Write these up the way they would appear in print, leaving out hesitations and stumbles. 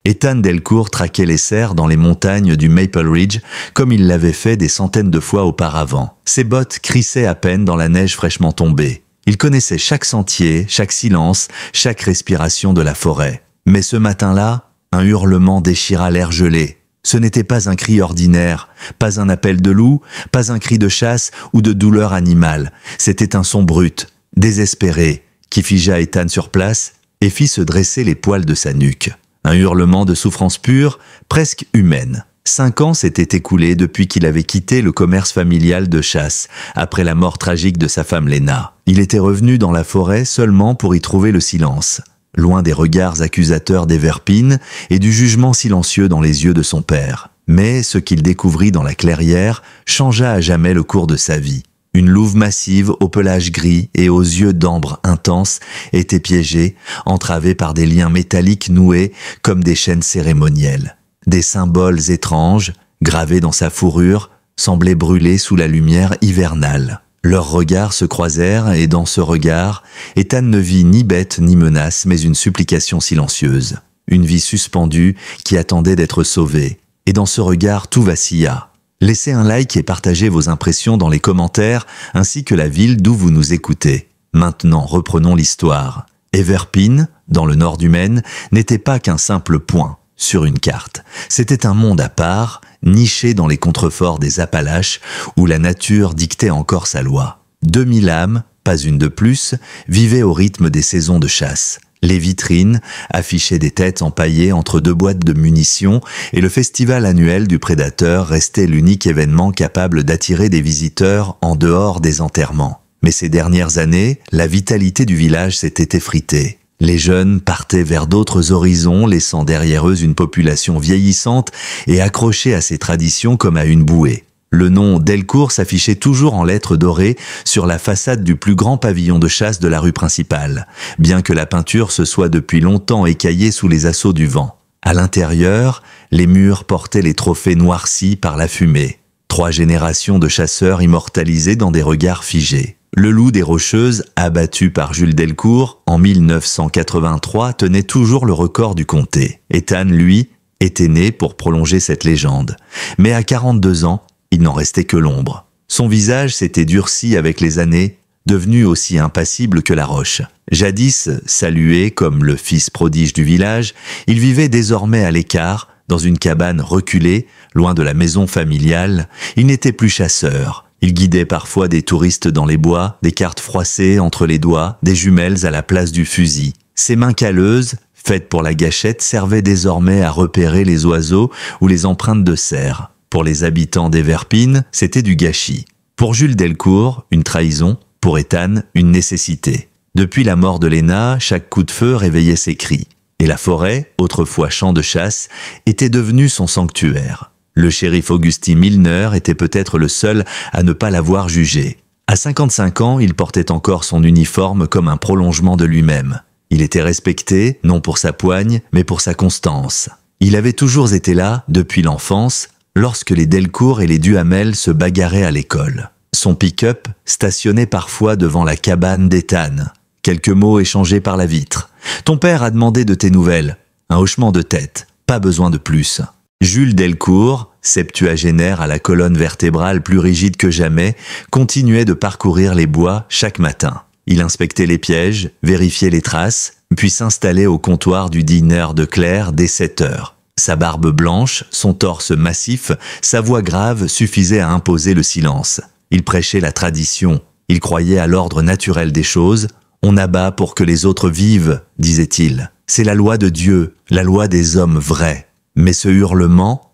Ethan Delcourt traquait les cerfs dans les montagnes du Maple Ridge comme il l'avait fait des centaines de fois auparavant. Ses bottes crissaient à peine dans la neige fraîchement tombée. Il connaissait chaque sentier, chaque silence, chaque respiration de la forêt. Mais ce matin-là, un hurlement déchira l'air gelé. Ce n'était pas un cri ordinaire, pas un appel de loup, pas un cri de chasse ou de douleur animale. C'était un son brut, désespéré, qui figea Ethan sur place et fit se dresser les poils de sa nuque. Un hurlement de souffrance pure, presque humaine. 5 ans s'étaient écoulés depuis qu'il avait quitté le commerce familial de chasse, après la mort tragique de sa femme Lena. Il était revenu dans la forêt seulement pour y trouver le silence, loin des regards accusateurs des Verpines et du jugement silencieux dans les yeux de son père. Mais ce qu'il découvrit dans la clairière changea à jamais le cours de sa vie. Une louve massive au pelage gris et aux yeux d'ambre intense était piégée, entravée par des liens métalliques noués comme des chaînes cérémonielles. Des symboles étranges, gravés dans sa fourrure, semblaient brûler sous la lumière hivernale. Leurs regards se croisèrent et dans ce regard, Ethan ne vit ni bête ni menace, mais une supplication silencieuse. Une vie suspendue qui attendait d'être sauvée. Et dans ce regard, tout vacilla. Laissez un like et partagez vos impressions dans les commentaires, ainsi que la ville d'où vous nous écoutez. Maintenant, reprenons l'histoire. Everpin, dans le nord du Maine, n'était pas qu'un simple point sur une carte. C'était un monde à part, niché dans les contreforts des Appalaches, où la nature dictait encore sa loi. 2000 âmes, pas une de plus, vivaient au rythme des saisons de chasse. Les vitrines affichaient des têtes empaillées entre 2 boîtes de munitions et le festival annuel du prédateur restait l'unique événement capable d'attirer des visiteurs en dehors des enterrements. Mais ces dernières années, la vitalité du village s'était effritée. Les jeunes partaient vers d'autres horizons, laissant derrière eux une population vieillissante et accrochée à ses traditions comme à une bouée. Le nom Delcourt s'affichait toujours en lettres dorées sur la façade du plus grand pavillon de chasse de la rue principale, bien que la peinture se soit depuis longtemps écaillée sous les assauts du vent. À l'intérieur, les murs portaient les trophées noircis par la fumée. 3 générations de chasseurs immortalisés dans des regards figés. Le loup des Rocheuses, abattu par Jules Delcourt en 1983, tenait toujours le record du comté. Ethan, lui, était né pour prolonger cette légende. Mais à 42 ans, il n'en restait que l'ombre. Son visage s'était durci avec les années, devenu aussi impassible que la roche. Jadis salué comme le fils prodige du village, il vivait désormais à l'écart, dans une cabane reculée, loin de la maison familiale. Il n'était plus chasseur. Il guidait parfois des touristes dans les bois, des cartes froissées entre les doigts, des jumelles à la place du fusil. Ses mains calleuses, faites pour la gâchette, servaient désormais à repérer les oiseaux ou les empreintes de cerfs. Pour les habitants d'Everpin, c'était du gâchis. Pour Jules Delcourt, une trahison. Pour Ethan, une nécessité. Depuis la mort de Lena, chaque coup de feu réveillait ses cris. Et la forêt, autrefois champ de chasse, était devenue son sanctuaire. Le shérif Augustin Milner était peut-être le seul à ne pas l'avoir jugé. À 55 ans, il portait encore son uniforme comme un prolongement de lui-même. Il était respecté, non pour sa poigne, mais pour sa constance. Il avait toujours été là, depuis l'enfance, lorsque les Delcourt et les Duhamel se bagarraient à l'école. Son pick-up stationnait parfois devant la cabane d'Ethan. Quelques mots échangés par la vitre. « Ton père a demandé de tes nouvelles. » Un hochement de tête. Pas besoin de plus. Jules Delcourt, septuagénaire à la colonne vertébrale plus rigide que jamais, continuait de parcourir les bois chaque matin. Il inspectait les pièges, vérifiait les traces, puis s'installait au comptoir du dîner de Claire dès 7 heures. Sa barbe blanche, son torse massif, sa voix grave suffisaient à imposer le silence. Il prêchait la tradition. Il croyait à l'ordre naturel des choses. « On abat pour que les autres vivent », disait-il. « C'est la loi de Dieu, la loi des hommes vrais. » Mais ce hurlement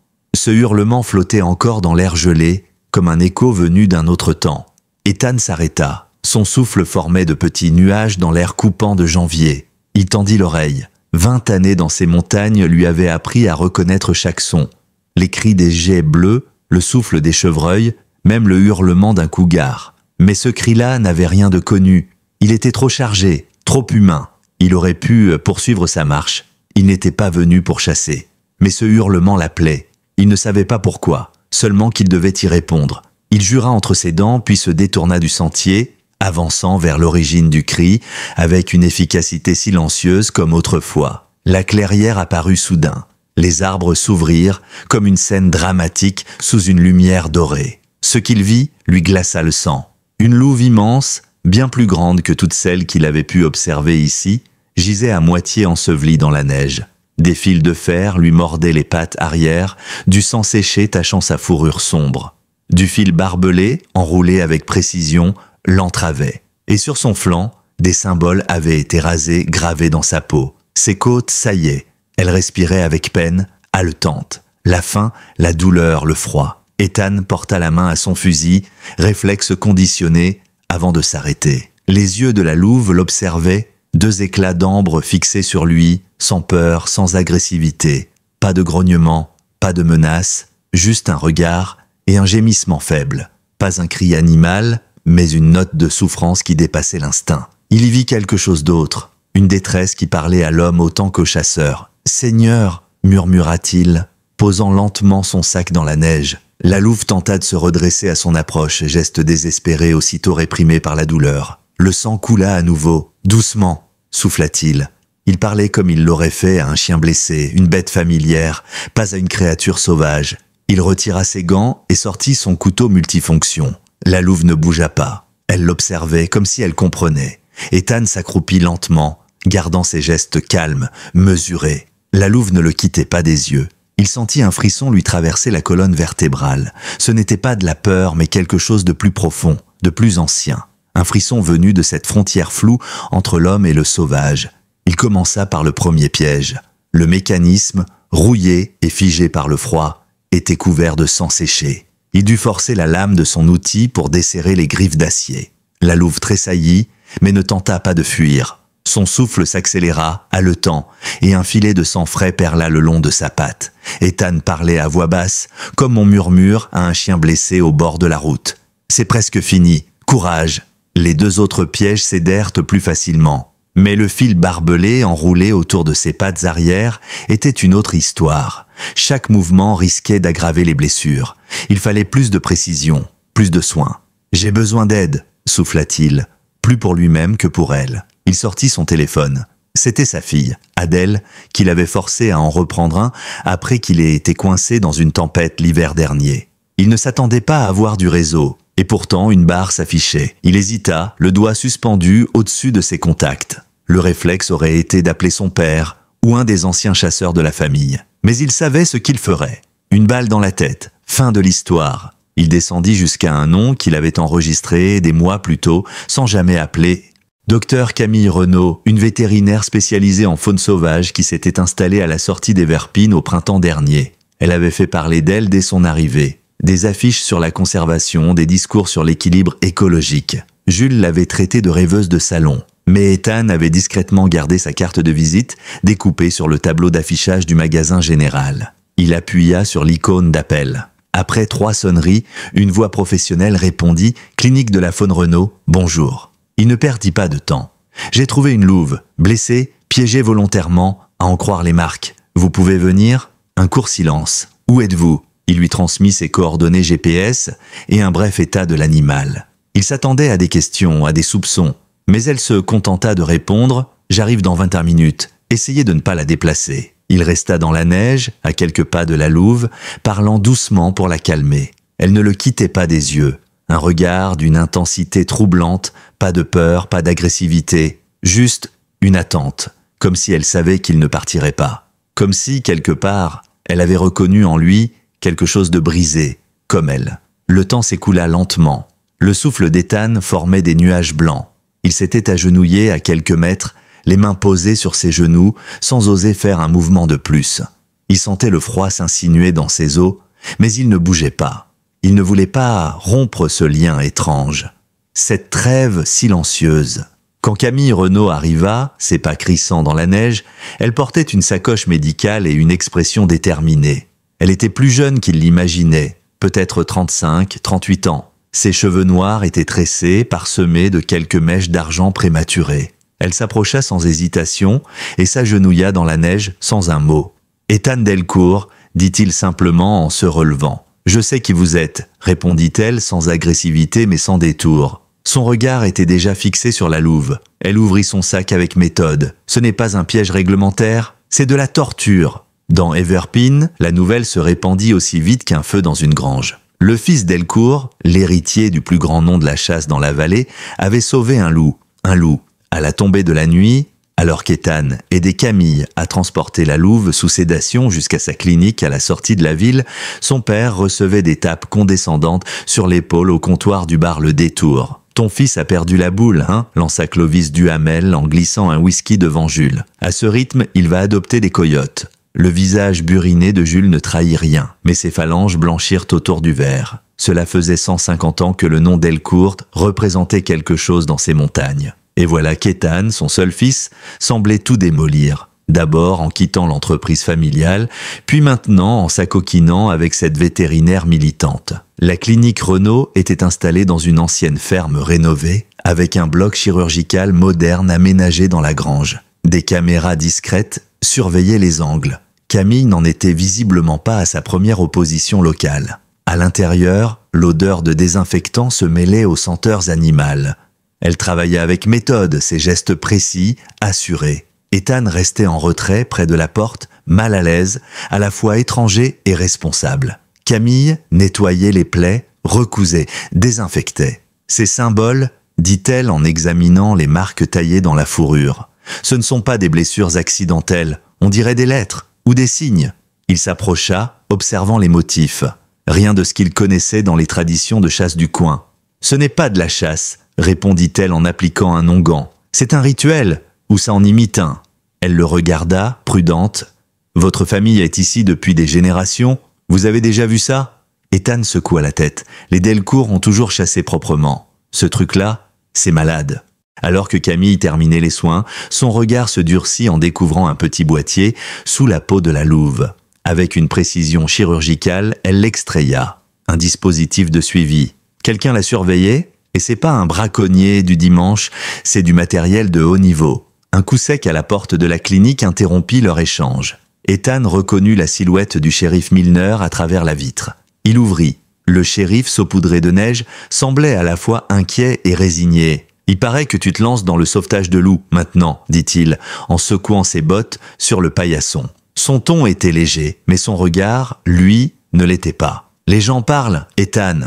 flottait encore dans l'air gelé, comme un écho venu d'un autre temps. Ethan s'arrêta. Son souffle formait de petits nuages dans l'air coupant de janvier. Il tendit l'oreille. 20 années dans ces montagnes lui avaient appris à reconnaître chaque son. Les cris des geais bleus, le souffle des chevreuils, même le hurlement d'un cougar. Mais ce cri-là n'avait rien de connu. Il était trop chargé, trop humain. Il aurait pu poursuivre sa marche. Il n'était pas venu pour chasser. Mais ce hurlement l'appelait. Il ne savait pas pourquoi, seulement qu'il devait y répondre. Il jura entre ses dents, puis se détourna du sentier, avançant vers l'origine du cri, avec une efficacité silencieuse comme autrefois. La clairière apparut soudain. Les arbres s'ouvrirent comme une scène dramatique sous une lumière dorée. Ce qu'il vit lui glaça le sang. Une louve immense, bien plus grande que toutes celles qu'il avait pu observer ici, gisait à moitié ensevelie dans la neige. Des fils de fer lui mordaient les pattes arrière, du sang séché tachant sa fourrure sombre. Du fil barbelé, enroulé avec précision, l'entravait. Et sur son flanc, des symboles avaient été rasés, gravés dans sa peau. Ses côtes saillaient. Elle respirait avec peine, haletante. La faim, la douleur, le froid. Ethan porta la main à son fusil, réflexe conditionné, avant de s'arrêter. Les yeux de la louve l'observaient, deux éclats d'ambre fixés sur lui, sans peur, sans agressivité. Pas de grognement, pas de menace, juste un regard et un gémissement faible. Pas un cri animal, mais une note de souffrance qui dépassait l'instinct. Il y vit quelque chose d'autre, une détresse qui parlait à l'homme autant qu'au chasseur. « Seigneur !» murmura-t-il, posant lentement son sac dans la neige. La louve tenta de se redresser à son approche, geste désespéré aussitôt réprimé par la douleur. Le sang coula à nouveau. « Doucement !» souffla-t-il. Il parlait comme il l'aurait fait à un chien blessé, une bête familière, pas à une créature sauvage. Il retira ses gants et sortit son couteau multifonction. La louve ne bougea pas. Elle l'observait comme si elle comprenait. Ethan s'accroupit lentement, gardant ses gestes calmes, mesurés. La louve ne le quittait pas des yeux. Il sentit un frisson lui traverser la colonne vertébrale. Ce n'était pas de la peur, mais quelque chose de plus profond, de plus ancien. Un frisson venu de cette frontière floue entre l'homme et le sauvage. Il commença par le premier piège. Le mécanisme, rouillé et figé par le froid, était couvert de sang séché. Il dut forcer la lame de son outil pour desserrer les griffes d'acier. La louve tressaillit, mais ne tenta pas de fuir. Son souffle s'accéléra, haletant, et un filet de sang frais perla le long de sa patte. Ethan parlait à voix basse, comme on murmure à un chien blessé au bord de la route. « C'est presque fini. Courage !» Les deux autres pièges cédèrent plus facilement. Mais le fil barbelé enroulé autour de ses pattes arrière était une autre histoire. Chaque mouvement risquait d'aggraver les blessures. Il fallait plus de précision, plus de soin. « J'ai besoin d'aide !» souffla-t-il, plus pour lui-même que pour elle. Il sortit son téléphone. C'était sa fille, Adèle, qui l'avait forcé à en reprendre un après qu'il ait été coincé dans une tempête l'hiver dernier. Il ne s'attendait pas à avoir du réseau, et pourtant une barre s'affichait. Il hésita, le doigt suspendu au-dessus de ses contacts. Le réflexe aurait été d'appeler son père ou un des anciens chasseurs de la famille. Mais il savait ce qu'il ferait. Une balle dans la tête, fin de l'histoire. Il descendit jusqu'à un nom qu'il avait enregistré des mois plus tôt, sans jamais appeler. Docteur Camille Renaud, une vétérinaire spécialisée en faune sauvage qui s'était installée à la sortie des Verpines au printemps dernier. Elle avait fait parler d'elle dès son arrivée. Des affiches sur la conservation, des discours sur l'équilibre écologique. Jules l'avait traitée de rêveuse de salon. Mais Ethan avait discrètement gardé sa carte de visite, découpée sur le tableau d'affichage du magasin général. Il appuya sur l'icône d'appel. Après 3 sonneries, une voix professionnelle répondit « Clinique de la faune Renaud, bonjour ». Il ne perdit pas de temps. « J'ai trouvé une louve, blessée, piégée volontairement, à en croire les marques. Vous pouvez venir ?» Un court silence. « Où êtes-vous » Il lui transmit ses coordonnées GPS et un bref état de l'animal. Il s'attendait à des questions, à des soupçons, mais elle se contenta de répondre « J'arrive dans 20 minutes, essayez de ne pas la déplacer ». Il resta dans la neige, à quelques pas de la louve, parlant doucement pour la calmer. Elle ne le quittait pas des yeux. Un regard d'une intensité troublante, pas de peur, pas d'agressivité, juste une attente, comme si elle savait qu'il ne partirait pas. Comme si, quelque part, elle avait reconnu en lui quelque chose de brisé, comme elle. Le temps s'écoula lentement. Le souffle d'Ethan formait des nuages blancs. Il s'était agenouillé à quelques mètres, les mains posées sur ses genoux, sans oser faire un mouvement de plus. Il sentait le froid s'insinuer dans ses os, mais il ne bougeait pas. Il ne voulait pas rompre ce lien étrange. Cette trêve silencieuse. Quand Camille Renaud arriva, ses pas crissant dans la neige, elle portait une sacoche médicale et une expression déterminée. Elle était plus jeune qu'il l'imaginait, peut-être 35, 38 ans. Ses cheveux noirs étaient tressés, parsemés de quelques mèches d'argent prématurées. Elle s'approcha sans hésitation et s'agenouilla dans la neige sans un mot. « Ethan Delcourt », dit-il simplement en se relevant. « Je sais qui vous êtes », répondit-elle sans agressivité mais sans détour. Son regard était déjà fixé sur la louve. Elle ouvrit son sac avec méthode. « Ce n'est pas un piège réglementaire, c'est de la torture. » Dans Everpin, la nouvelle se répandit aussi vite qu'un feu dans une grange. Le fils Delcourt, l'héritier du plus grand nom de la chasse dans la vallée, avait sauvé un loup. À la tombée de la nuit, alors qu'Ethan aidait Camille à transporter la louve sous sédation jusqu'à sa clinique à la sortie de la ville, son père recevait des tapes condescendantes sur l'épaule au comptoir du bar Le Détour. « Ton fils a perdu la boule, hein ?» lança Clovis Duhamel en glissant un whisky devant Jules. « À ce rythme, il va adopter des coyotes. » Le visage buriné de Jules ne trahit rien, mais ses phalanges blanchirent autour du verre. Cela faisait 150 ans que le nom Delcourt représentait quelque chose dans ces montagnes. Et voilà qu'Ethan, son seul fils, semblait tout démolir. D'abord en quittant l'entreprise familiale, puis maintenant en s'acoquinant avec cette vétérinaire militante. La clinique Renault était installée dans une ancienne ferme rénovée, avec un bloc chirurgical moderne aménagé dans la grange. Des caméras discrètes surveillaient les angles. Camille n'en était visiblement pas à sa première opposition locale. À l'intérieur, l'odeur de désinfectant se mêlait aux senteurs animales. Elle travaillait avec méthode, ses gestes précis, assurés. Ethan restait en retrait près de la porte, mal à l'aise, à la fois étranger et responsable. Camille nettoyait les plaies, recousait, désinfectait. Ces symboles, dit-elle en examinant les marques taillées dans la fourrure. Ce ne sont pas des blessures accidentelles, on dirait des lettres ou des signes. Il s'approcha, observant les motifs. Rien de ce qu'il connaissait dans les traditions de chasse du coin. « Ce n'est pas de la chasse », répondit-elle en appliquant un onguent. « C'est un rituel, ou ça en imite un. » Elle le regarda, prudente. « Votre famille est ici depuis des générations. Vous avez déjà vu ça ?» Ethan secoua la tête. Les Delcourt ont toujours chassé proprement. Ce truc-là, c'est malade. Alors que Camille terminait les soins, son regard se durcit en découvrant un petit boîtier sous la peau de la louve. Avec une précision chirurgicale, elle l'extraya. Un dispositif de suivi. Quelqu'un l'a surveillé, et c'est pas un braconnier du dimanche, c'est du matériel de haut niveau. Un coup sec à la porte de la clinique interrompit leur échange. Ethan reconnut la silhouette du shérif Milner à travers la vitre. Il ouvrit. Le shérif, saupoudré de neige, semblait à la fois inquiet et résigné. « Il paraît que tu te lances dans le sauvetage de loups, maintenant, » dit-il, en secouant ses bottes sur le paillasson. Son ton était léger, mais son regard, lui, ne l'était pas. « Les gens parlent, Ethan.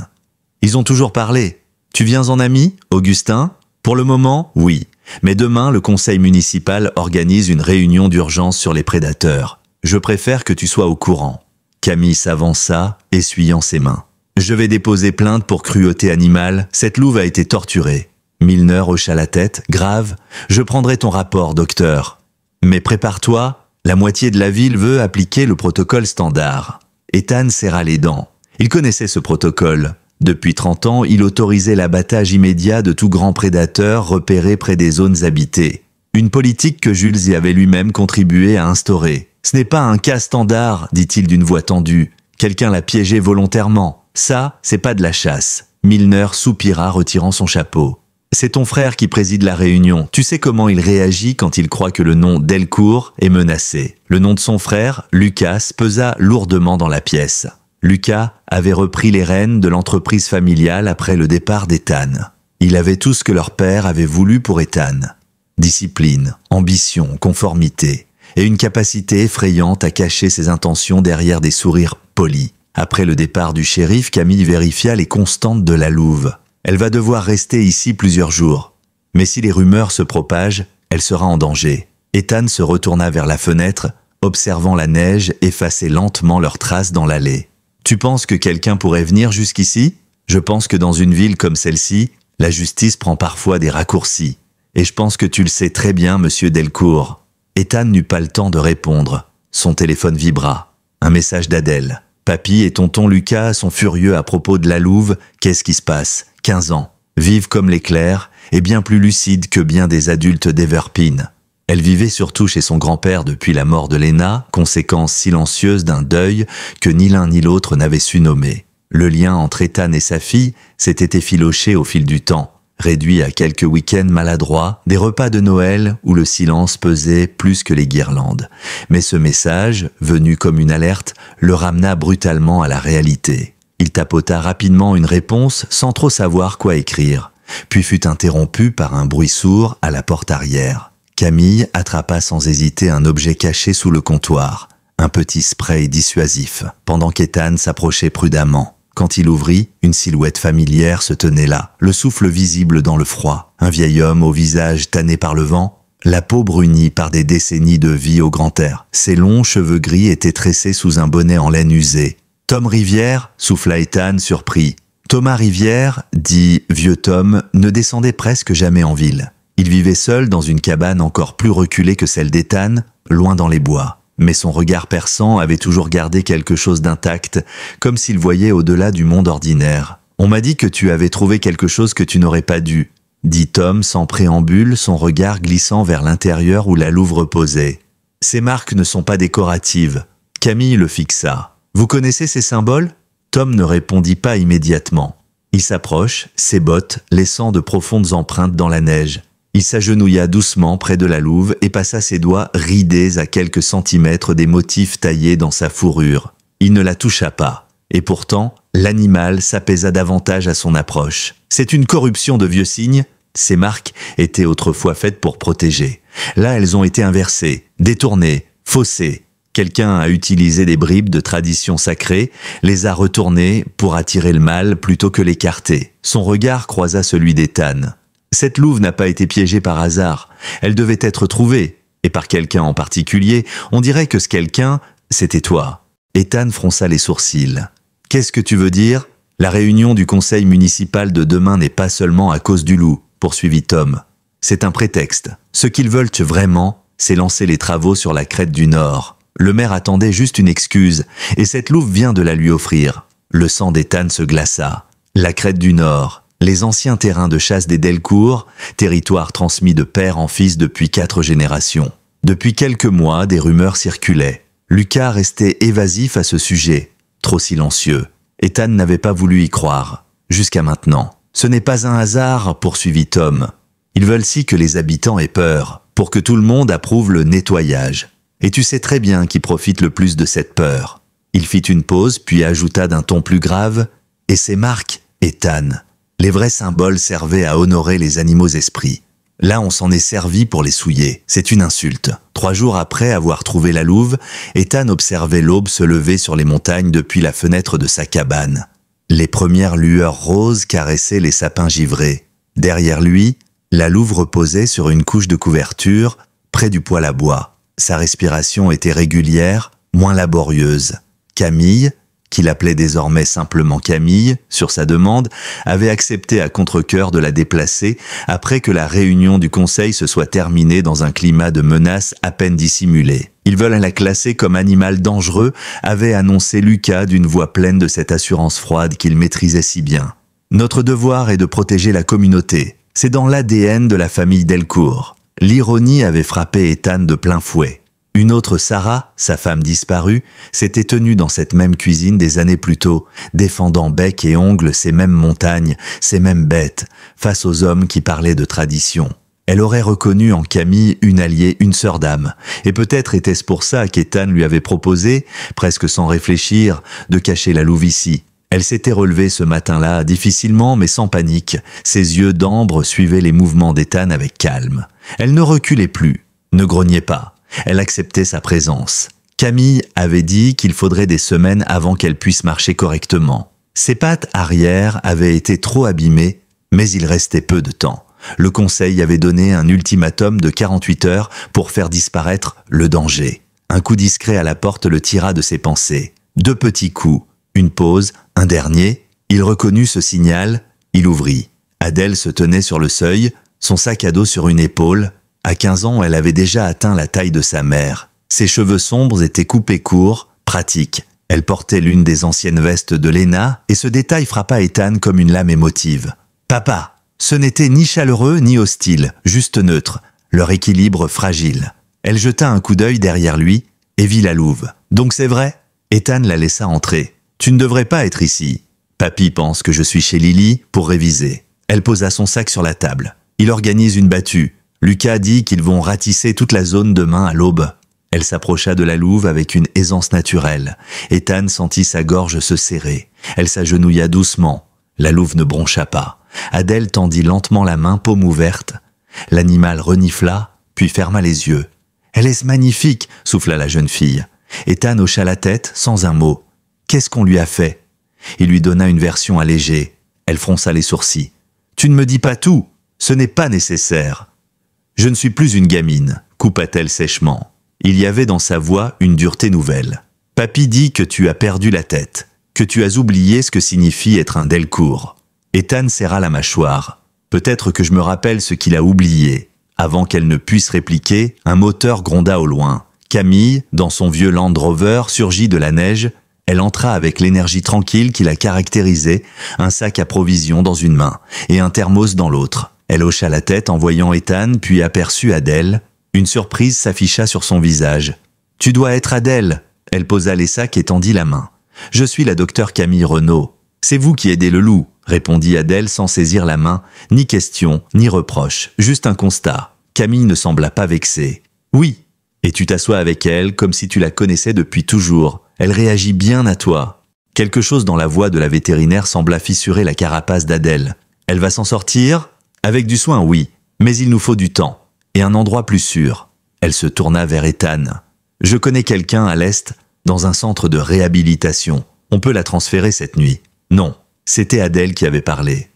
Ils ont toujours parlé. Tu viens en ami, Augustin ? Pour le moment, oui. Mais demain, le conseil municipal organise une réunion d'urgence sur les prédateurs. Je préfère que tu sois au courant. » Camille s'avança, essuyant ses mains. « Je vais déposer plainte pour cruauté animale. Cette louve a été torturée. » Milner hocha la tête, grave. « Je prendrai ton rapport, docteur. Mais prépare-toi, la moitié de la ville veut appliquer le protocole standard. » Ethan serra les dents. Il connaissait ce protocole. Depuis 30 ans, il autorisait l'abattage immédiat de tout grand prédateur repéré près des zones habitées. Une politique que Jules y avait lui-même contribué à instaurer. « Ce n'est pas un cas standard, dit-il d'une voix tendue. Quelqu'un l'a piégé volontairement. Ça, c'est pas de la chasse. » Milner soupira, retirant son chapeau. « C'est ton frère qui préside la réunion. Tu sais comment il réagit quand il croit que le nom Delcourt est menacé. » Le nom de son frère, Lucas, pesa lourdement dans la pièce. Lucas avait repris les rênes de l'entreprise familiale après le départ d'Ethan. Il avait tout ce que leur père avait voulu pour Ethan. Discipline, ambition, conformité, et une capacité effrayante à cacher ses intentions derrière des sourires polis. Après le départ du shérif, Camille vérifia les constantes de la louve. Elle va devoir rester ici plusieurs jours. Mais si les rumeurs se propagent, elle sera en danger. Ethan se retourna vers la fenêtre, observant la neige effacer lentement leurs traces dans l'allée. « Tu penses que quelqu'un pourrait venir jusqu'ici ? Je pense que dans une ville comme celle-ci, la justice prend parfois des raccourcis. Et je pense que tu le sais très bien, monsieur Delcourt. » Ethan n'eut pas le temps de répondre. Son téléphone vibra. Un message d'Adèle. « Papy et tonton Lucas sont furieux à propos de la louve. Qu'est-ce qui se passe ? 15 ans. Vive comme l'éclair et bien plus lucide que bien des adultes d'Everpin. » Elle vivait surtout chez son grand-père depuis la mort de Lena, conséquence silencieuse d'un deuil que ni l'un ni l'autre n'avait su nommer. Le lien entre Ethan et sa fille s'était effiloché au fil du temps, réduit à quelques week-ends maladroits, des repas de Noël où le silence pesait plus que les guirlandes. Mais ce message, venu comme une alerte, le ramena brutalement à la réalité. Il tapota rapidement une réponse sans trop savoir quoi écrire, puis fut interrompu par un bruit sourd à la porte arrière. Camille attrapa sans hésiter un objet caché sous le comptoir, un petit spray dissuasif, pendant qu'Ethan s'approchait prudemment. Quand il ouvrit, une silhouette familière se tenait là, le souffle visible dans le froid. Un vieil homme au visage tanné par le vent, la peau brunie par des décennies de vie au grand air. Ses longs cheveux gris étaient tressés sous un bonnet en laine usée. « Tom Rivière » souffla Ethan, surpris. Thomas Rivière, dit vieux Tom, ne descendait presque jamais en ville. Il vivait seul dans une cabane encore plus reculée que celle d'Ethan, loin dans les bois. Mais son regard perçant avait toujours gardé quelque chose d'intact, comme s'il voyait au-delà du monde ordinaire. « On m'a dit que tu avais trouvé quelque chose que tu n'aurais pas dû, » dit Tom sans préambule, son regard glissant vers l'intérieur où la louve reposait. « Ces marques ne sont pas décoratives. » Camille le fixa. « Vous connaissez ces symboles ?» Tom ne répondit pas immédiatement. Il s'approche, ses bottes laissant de profondes empreintes dans la neige. Il s'agenouilla doucement près de la louve et passa ses doigts ridés à quelques centimètres des motifs taillés dans sa fourrure. Il ne la toucha pas. Et pourtant, l'animal s'apaisa davantage à son approche. C'est une corruption de vieux signes. Ces marques étaient autrefois faites pour protéger. Là, elles ont été inversées, détournées, faussées. Quelqu'un a utilisé des bribes de traditions sacrées, les a retournées pour attirer le mal plutôt que l'écarter. Son regard croisa celui d'Ethan. Cette louve n'a pas été piégée par hasard. Elle devait être trouvée, et par quelqu'un en particulier. On dirait que ce quelqu'un, c'était toi. Ethan fronça les sourcils. « Qu'est-ce que tu veux dire ? La réunion du conseil municipal de demain n'est pas seulement à cause du loup, poursuivit Tom. C'est un prétexte. Ce qu'ils veulent vraiment, c'est lancer les travaux sur la crête du Nord. Le maire attendait juste une excuse, et cette louve vient de la lui offrir. » Le sang d'Ethan se glaça. La crête du Nord, les anciens terrains de chasse des Delcourt, territoire transmis de père en fils depuis 4 générations. Depuis quelques mois, des rumeurs circulaient. Lucas restait évasif à ce sujet, trop silencieux. Ethan n'avait pas voulu y croire, jusqu'à maintenant. « Ce n'est pas un hasard, poursuivit Tom. Ils veulent si que les habitants aient peur, pour que tout le monde approuve le nettoyage. Et tu sais très bien qui profite le plus de cette peur. » Il fit une pause, puis ajouta d'un ton plus grave, « Et ces marques, Ethan, les vrais symboles servaient à honorer les animaux esprits. Là, on s'en est servi pour les souiller. C'est une insulte. » 3 jours après avoir trouvé la louve, Ethan observait l'aube se lever sur les montagnes depuis la fenêtre de sa cabane. Les premières lueurs roses caressaient les sapins givrés. Derrière lui, la louve reposait sur une couche de couverture, près du poêle à bois. Sa respiration était régulière, moins laborieuse. Camille, qu'il appelait désormais simplement Camille, sur sa demande, avait accepté à contre-cœur de la déplacer après que la réunion du conseil se soit terminée dans un climat de menace à peine dissimulé. Ils veulent la classer comme animal dangereux, avait annoncé Lucas d'une voix pleine de cette assurance froide qu'il maîtrisait si bien. Notre devoir est de protéger la communauté. C'est dans l'ADN de la famille Delcourt. L'ironie avait frappé Ethan de plein fouet. Une autre Sarah, sa femme disparue, s'était tenue dans cette même cuisine des années plus tôt, défendant bec et ongles ces mêmes montagnes, ces mêmes bêtes, face aux hommes qui parlaient de tradition. Elle aurait reconnu en Camille une alliée, une sœur d'âme, et peut-être était-ce pour ça qu'Ethan lui avait proposé, presque sans réfléchir, de cacher la louve ici. Elle s'était relevée ce matin-là, difficilement mais sans panique. Ses yeux d'ambre suivaient les mouvements d'Ethan avec calme. Elle ne reculait plus, ne grognait pas. Elle acceptait sa présence. Camille avait dit qu'il faudrait des semaines avant qu'elle puisse marcher correctement. Ses pattes arrière avaient été trop abîmées, mais il restait peu de temps. Le conseil avait donné un ultimatum de 48 heures pour faire disparaître le danger. Un coup discret à la porte le tira de ses pensées. 2 petits coups, une pause, un dernier. Il reconnut ce signal, il ouvrit. Adèle se tenait sur le seuil, son sac à dos sur une épaule. À 15 ans, elle avait déjà atteint la taille de sa mère. Ses cheveux sombres étaient coupés courts, pratiques. Elle portait l'une des anciennes vestes de Léna, et ce détail frappa Ethan comme une lame émotive. « Papa !» Ce n'était ni chaleureux ni hostile, juste neutre, leur équilibre fragile. Elle jeta un coup d'œil derrière lui et vit la louve. « Donc c'est vrai ?» Ethan la laissa entrer. « Tu ne devrais pas être ici. Papy pense que je suis chez Lily pour réviser. » Elle posa son sac sur la table. Il organise une battue. Lucas dit qu'ils vont ratisser toute la zone demain à l'aube. Elle s'approcha de la louve avec une aisance naturelle. Ethan sentit sa gorge se serrer. Elle s'agenouilla doucement. La louve ne broncha pas. Adèle tendit lentement la main, paume ouverte. L'animal renifla, puis ferma les yeux. « Elle est magnifique !» souffla la jeune fille. Ethan hocha la tête sans un mot. Qu'est-ce qu'on lui a fait? Il lui donna une version allégée. Elle fronça les sourcils. Tu ne me dis pas tout, ce n'est pas nécessaire. Je ne suis plus une gamine, coupa-t-elle sèchement. Il y avait dans sa voix une dureté nouvelle. Papy dit que tu as perdu la tête, que tu as oublié ce que signifie être un Delcourt. Ethan serra la mâchoire. Peut-être que je me rappelle ce qu'il a oublié. Avant qu'elle ne puisse répliquer, un moteur gronda au loin. Camille, dans son vieux Land Rover, surgit de la neige. Elle entra avec l'énergie tranquille qui la caractérisait, un sac à provisions dans une main et un thermos dans l'autre. Elle hocha la tête en voyant Ethan, puis aperçut Adèle. Une surprise s'afficha sur son visage. « Tu dois être Adèle !» Elle posa les sacs et tendit la main. « Je suis la docteure Camille Renaud. C'est vous qui aidez le loup !» répondit Adèle sans saisir la main. Ni question, ni reproche, juste un constat. Camille ne sembla pas vexée. « Oui !» Et tu t'assois avec elle comme si tu la connaissais depuis toujours. Elle réagit bien à toi. Quelque chose dans la voix de la vétérinaire sembla fissurer la carapace d'Adèle. Elle va s'en sortir? Avec du soin, oui, mais il nous faut du temps. Et un endroit plus sûr. Elle se tourna vers Ethan. Je connais quelqu'un à l'Est, dans un centre de réhabilitation. On peut la transférer cette nuit. Non, c'était Adèle qui avait parlé.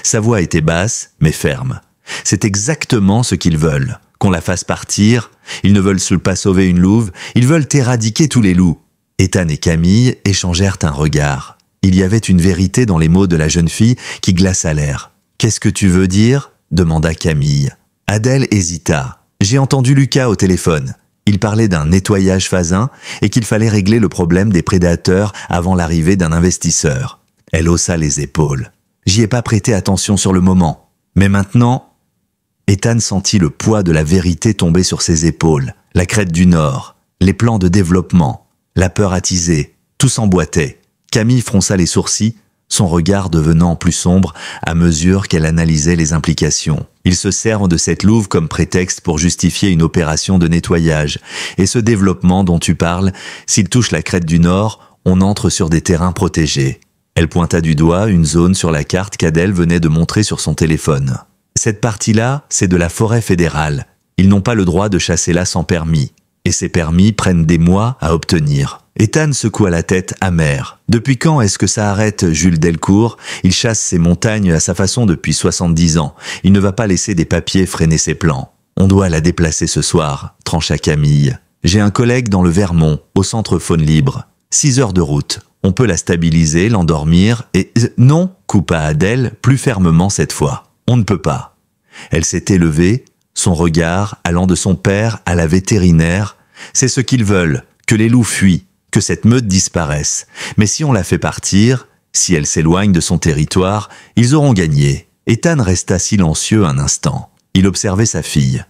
Sa voix était basse, mais ferme. C'est exactement ce qu'ils veulent. Qu'on la fasse partir. Ils ne veulent pas sauver une louve, ils veulent éradiquer tous les loups. Ethan et Camille échangèrent un regard. Il y avait une vérité dans les mots de la jeune fille qui glaça l'air. « Qu'est-ce que tu veux dire ?» demanda Camille. Adèle hésita. « J'ai entendu Lucas au téléphone. Il parlait d'un nettoyage fasin et qu'il fallait régler le problème des prédateurs avant l'arrivée d'un investisseur. » Elle haussa les épaules. « J'y ai pas prêté attention sur le moment. Mais maintenant... » Ethan sentit le poids de la vérité tomber sur ses épaules. La crête du Nord, les plans de développement, la peur attisée, tout s'emboîtait. Camille fronça les sourcils, son regard devenant plus sombre à mesure qu'elle analysait les implications. Ils se servent de cette louve comme prétexte pour justifier une opération de nettoyage. Et ce développement dont tu parles, s'il touche la crête du Nord, on entre sur des terrains protégés. Elle pointa du doigt une zone sur la carte qu'Adèle venait de montrer sur son téléphone. Cette partie-là, c'est de la forêt fédérale. Ils n'ont pas le droit de chasser là sans permis. Et ces permis prennent des mois à obtenir. Ethan secoua la tête amère. Depuis quand est-ce que ça arrête, Jules Delcourt? Il chasse ses montagnes à sa façon depuis 70 ans. Il ne va pas laisser des papiers freiner ses plans. On doit la déplacer ce soir, trancha Camille. J'ai un collègue dans le Vermont, au centre Faune Libre. 6 heures de route. On peut la stabiliser, l'endormir et... Non, coupa Adèle, plus fermement cette fois. On ne peut pas. Elle s'était levée, son regard allant de son père à la vétérinaire. C'est ce qu'ils veulent, que les loups fuient, que cette meute disparaisse. Mais si on la fait partir, si elle s'éloigne de son territoire, ils auront gagné. Ethan resta silencieux un instant. Il observait sa fille.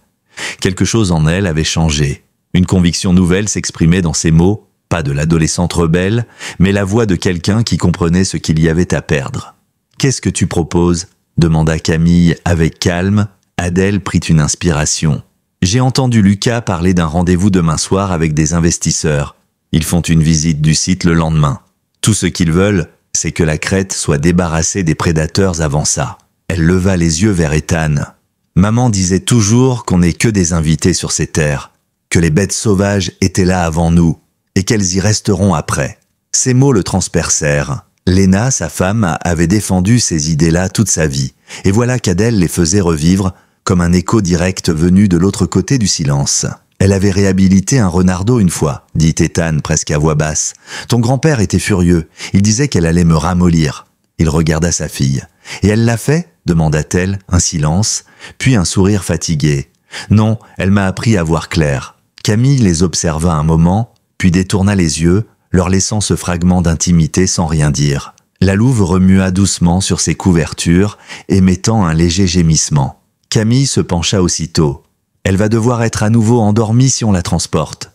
Quelque chose en elle avait changé. Une conviction nouvelle s'exprimait dans ses mots, pas de l'adolescente rebelle, mais la voix de quelqu'un qui comprenait ce qu'il y avait à perdre. « Qu'est-ce que tu proposes ?» demanda Camille avec calme. Adèle prit une inspiration. « J'ai entendu Lucas parler d'un rendez-vous demain soir avec des investisseurs. Ils font une visite du site le lendemain. Tout ce qu'ils veulent, c'est que la crête soit débarrassée des prédateurs avant ça. » Elle leva les yeux vers Ethan. « Maman disait toujours qu'on n'est que des invités sur ces terres, que les bêtes sauvages étaient là avant nous, et qu'elles y resteront après. » Ces mots le transpercèrent. Léna, sa femme, avait défendu ces idées-là toute sa vie, et voilà qu'Adèle les faisait revivre comme un écho direct venu de l'autre côté du silence. « Elle avait réhabilité un renardeau une fois, dit Ethan presque à voix basse. Ton grand-père était furieux, il disait qu'elle allait me ramollir. » Il regarda sa fille. « Et elle l'a fait ?» demanda-t-elle, un silence, puis un sourire fatigué. « Non, elle m'a appris à voir clair. » Camille les observa un moment, puis détourna les yeux, leur laissant ce fragment d'intimité sans rien dire. La louve remua doucement sur ses couvertures, émettant un léger gémissement. Camille se pencha aussitôt. Elle va devoir être à nouveau endormie si on la transporte.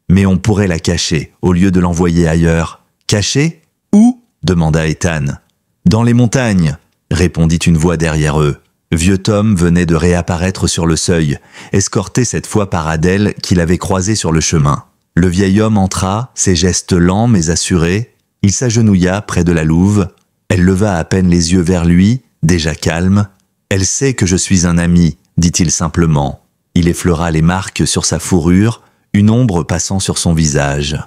Mais on pourrait la cacher, au lieu de l'envoyer ailleurs. Cacher? Où? demanda Ethan. Dans les montagnes, répondit une voix derrière eux. Vieux Tom venait de réapparaître sur le seuil, escorté cette fois par Adèle qui l'avait croisé sur le chemin. Le vieil homme entra, ses gestes lents mais assurés. Il s'agenouilla près de la louve. Elle leva à peine les yeux vers lui, déjà calme. « Elle sait que je suis un ami, dit-il simplement. » Il effleura les marques sur sa fourrure, une ombre passant sur son visage.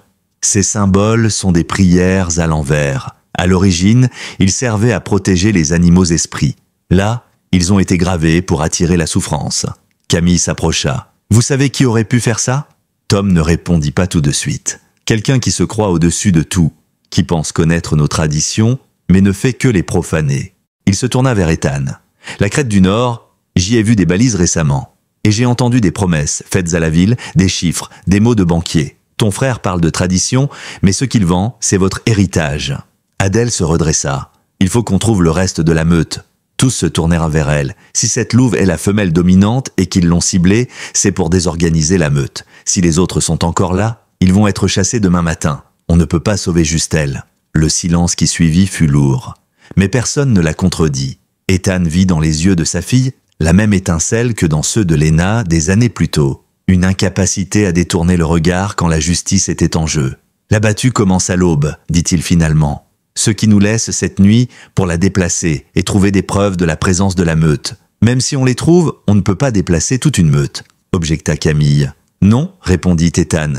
Ces symboles sont des prières à l'envers. À l'origine, ils servaient à protéger les animaux esprits. Là, ils ont été gravés pour attirer la souffrance. Camille s'approcha. « Vous savez qui aurait pu faire ça ?» Tom ne répondit pas tout de suite. Quelqu'un qui se croit au-dessus de tout, qui pense connaître nos traditions, mais ne fait que les profaner. Il se tourna vers Ethan. « La Crète du Nord, j'y ai vu des balises récemment. Et j'ai entendu des promesses faites à la ville, des chiffres, des mots de banquier. Ton frère parle de tradition, mais ce qu'il vend, c'est votre héritage. » Adèle se redressa. « Il faut qu'on trouve le reste de la meute. » Tous se tournèrent vers elle. Si cette louve est la femelle dominante et qu'ils l'ont ciblée, c'est pour désorganiser la meute. Si les autres sont encore là, ils vont être chassés demain matin. On ne peut pas sauver juste elle. Le silence qui suivit fut lourd. Mais personne ne la contredit. Ethan vit dans les yeux de sa fille la même étincelle que dans ceux de Lena des années plus tôt. Une incapacité à détourner le regard quand la justice était en jeu. « La battue commence à l'aube, dit-il finalement. Ce qui nous laisse cette nuit pour la déplacer et trouver des preuves de la présence de la meute. Même si on les trouve, on ne peut pas déplacer toute une meute, objecta Camille. Non, répondit Ethan,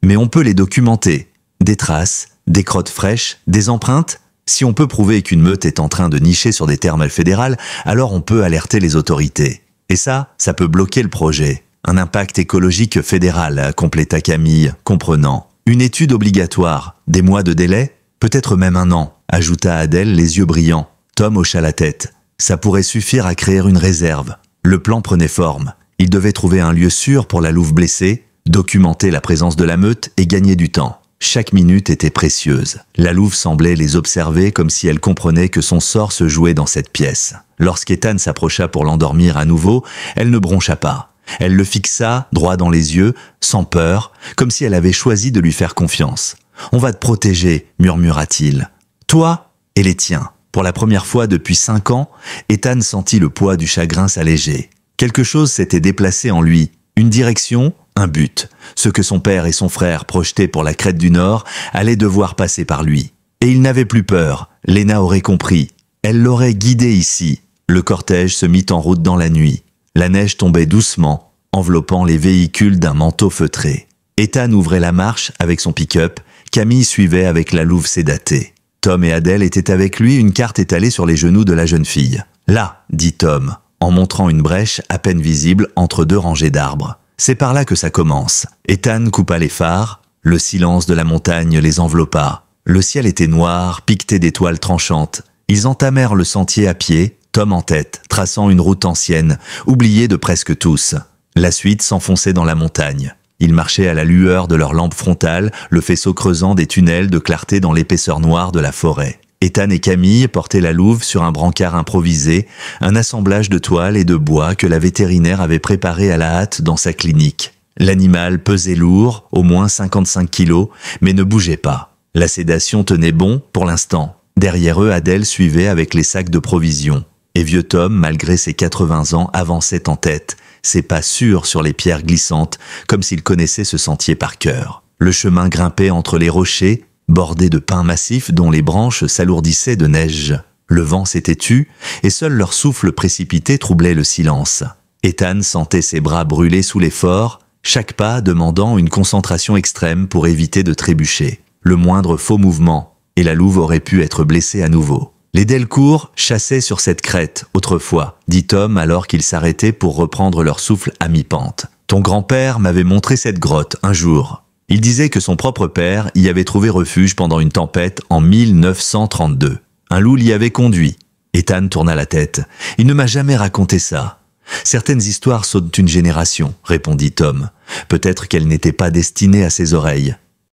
mais on peut les documenter. Des traces, des crottes fraîches, des empreintes. Si on peut prouver qu'une meute est en train de nicher sur des terres fédérales, alors on peut alerter les autorités. Et ça peut bloquer le projet. Un impact écologique fédéral, compléta Camille, comprenant. Une étude obligatoire, des mois de délai, peut-être même 1 an, ajouta Adèle les yeux brillants. Tom hocha la tête. Ça pourrait suffire à créer une réserve. Le plan prenait forme. Il devait trouver un lieu sûr pour la louve blessée, documenter la présence de la meute et gagner du temps. Chaque minute était précieuse. La louve semblait les observer comme si elle comprenait que son sort se jouait dans cette pièce. Lorsqu'Ethan s'approcha pour l'endormir à nouveau, elle ne broncha pas. Elle le fixa, droit dans les yeux, sans peur, comme si elle avait choisi de lui faire confiance. « On va te protéger », murmura-t-il. « Toi et les tiens. » Pour la première fois depuis 5 ans, Ethan sentit le poids du chagrin s'alléger. Quelque chose s'était déplacé en lui. Une direction, un but. Ce que son père et son frère projetaient pour la Crète du Nord allait devoir passer par lui. Et il n'avait plus peur. Lena aurait compris. Elle l'aurait guidé ici. Le cortège se mit en route dans la nuit. La neige tombait doucement, enveloppant les véhicules d'un manteau feutré. Ethan ouvrait la marche avec son pick-up. Camille suivait avec la louve sédatée. Tom et Adèle étaient avec lui, une carte étalée sur les genoux de la jeune fille. « Là », dit Tom, en montrant une brèche à peine visible entre 2 rangées d'arbres. « C'est par là que ça commence. » Ethan coupa les phares. Le silence de la montagne les enveloppa. Le ciel était noir, piqueté d'étoiles tranchantes. Ils entamèrent le sentier à pied, Tom en tête, traçant une route ancienne, oubliée de presque tous. La suite s'enfonçait dans la montagne. Ils marchaient à la lueur de leurs lampes frontales, le faisceau creusant des tunnels de clarté dans l'épaisseur noire de la forêt. Ethan et Camille portaient la louve sur un brancard improvisé, un assemblage de toiles et de bois que la vétérinaire avait préparé à la hâte dans sa clinique. L'animal pesait lourd, au moins 55 kilos, mais ne bougeait pas. La sédation tenait bon pour l'instant. Derrière eux, Adèle suivait avec les sacs de provisions. Et vieux Tom, malgré ses 80 ans, avançait en tête, ses pas sûrs sur les pierres glissantes, comme s'il connaissait ce sentier par cœur. Le chemin grimpait entre les rochers, bordés de pins massifs dont les branches s'alourdissaient de neige. Le vent s'était tu, et seul leur souffle précipité troublait le silence. Ethan sentait ses bras brûler sous l'effort, chaque pas demandant une concentration extrême pour éviter de trébucher. Le moindre faux mouvement, et la louve aurait pu être blessée à nouveau. Les Delcourt chassaient sur cette crête, autrefois, dit Tom alors qu'ils s'arrêtaient pour reprendre leur souffle à mi-pente. Ton grand-père m'avait montré cette grotte un jour. Il disait que son propre père y avait trouvé refuge pendant une tempête en 1932. Un loup l'y avait conduit. Ethan tourna la tête. Il ne m'a jamais raconté ça. Certaines histoires sautent une génération, répondit Tom. Peut-être qu'elles n'étaient pas destinées à ses oreilles.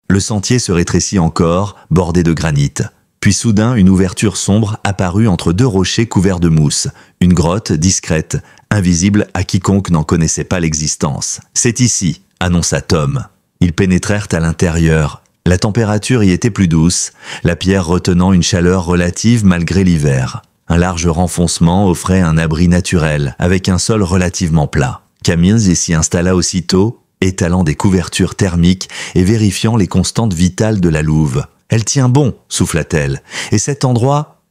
Le sentier se rétrécit encore, bordé de granit. Puis soudain, une ouverture sombre apparut entre 2 rochers couverts de mousse. Une grotte discrète, invisible à quiconque n'en connaissait pas l'existence. « C'est ici », annonça Tom. Ils pénétrèrent à l'intérieur. La température y était plus douce, la pierre retenant une chaleur relative malgré l'hiver. Un large renfoncement offrait un abri naturel, avec un sol relativement plat. Camille s'y installa aussitôt, étalant des couvertures thermiques et vérifiant les constantes vitales de la louve. « Elle tient bon », souffla-t-elle. « Et cet endroit ?»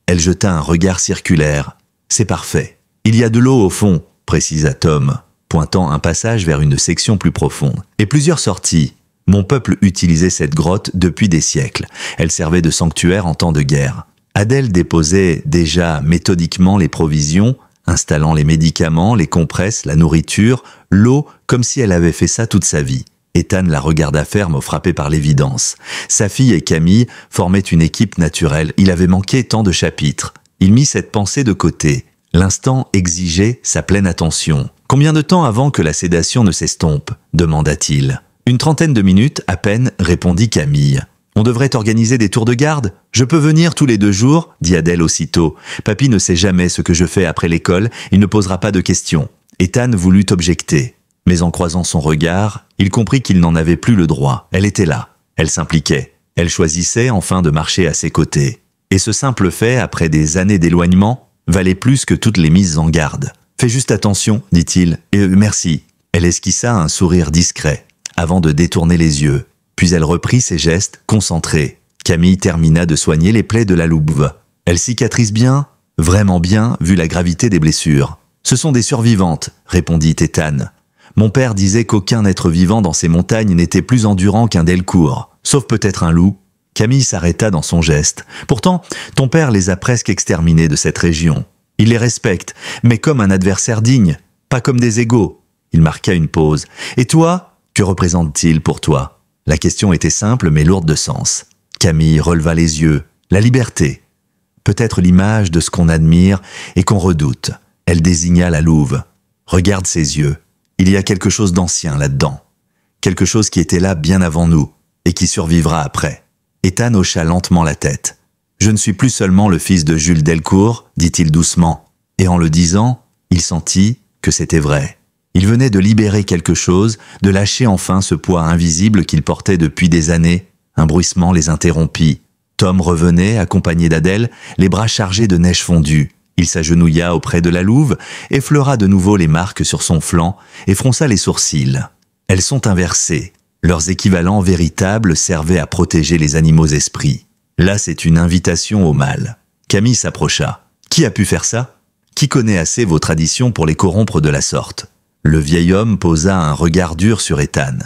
Elle jeta un regard circulaire. « C'est parfait. Il y a de l'eau au fond », précisa Tom. pointant un passage vers une section plus profonde. Et plusieurs sorties. Mon peuple utilisait cette grotte depuis des siècles. Elle servait de sanctuaire en temps de guerre. Adèle déposait déjà méthodiquement les provisions, installant les médicaments, les compresses, la nourriture, l'eau, comme si elle avait fait ça toute sa vie. Ethan la regarda ferme, frappé par l'évidence. Sa fille et Camille formaient une équipe naturelle. Il avait manqué tant de chapitres. Il mit cette pensée de côté. L'instant exigeait sa pleine attention. « Combien de temps avant que la sédation ne s'estompe » demanda-t-il. « Une trentaine de minutes, à peine, répondit Camille. « On devrait organiser des tours de garde. Je peux venir tous les 2 jours, dit Adèle aussitôt. Papy ne sait jamais ce que je fais après l'école, il ne posera pas de questions. Ethan voulut objecter. Mais en croisant son regard, il comprit qu'il n'en avait plus le droit. Elle était là. Elle s'impliquait. Elle choisissait enfin de marcher à ses côtés. Et ce simple fait, après des années d'éloignement, valait plus que toutes les mises en garde. « Fais juste attention, dit-il, et merci. » Elle esquissa un sourire discret, avant de détourner les yeux. Puis elle reprit ses gestes, concentrés. Camille termina de soigner les plaies de la louve. « Elle cicatrise bien ?»« Vraiment bien, vu la gravité des blessures. »« Ce sont des survivantes, » répondit Ethan. « Mon père disait qu'aucun être vivant dans ces montagnes n'était plus endurant qu'un Delcourt, sauf peut-être un loup. » Camille s'arrêta dans son geste. « Pourtant, ton père les a presque exterminés de cette région. Il les respecte, mais comme un adversaire digne, pas comme des égaux. » Il marqua une pause. « Et toi, que représente-t-il pour toi ?» La question était simple mais lourde de sens. Camille releva les yeux. « La liberté. Peut-être l'image de ce qu'on admire et qu'on redoute. » Elle désigna la louve. « Regarde ses yeux. Il y a quelque chose d'ancien là-dedans. Quelque chose qui était là bien avant nous et qui survivra après. » Ethan hocha lentement la tête. « Je ne suis plus seulement le fils de Jules Delcourt, dit-il doucement. » Et en le disant, il sentit que c'était vrai. Il venait de libérer quelque chose, de lâcher enfin ce poids invisible qu'il portait depuis des années. Un bruissement les interrompit. Tom revenait, accompagné d'Adèle, les bras chargés de neige fondue. Il s'agenouilla auprès de la louve, effleura de nouveau les marques sur son flanc et fronça les sourcils. Elles sont inversées. Leurs équivalents véritables servaient à protéger les animaux esprits. Là, c'est une invitation au mal. Camille s'approcha. « Qui a pu faire ça ? Qui connaît assez vos traditions pour les corrompre de la sorte ?» Le vieil homme posa un regard dur sur Ethan.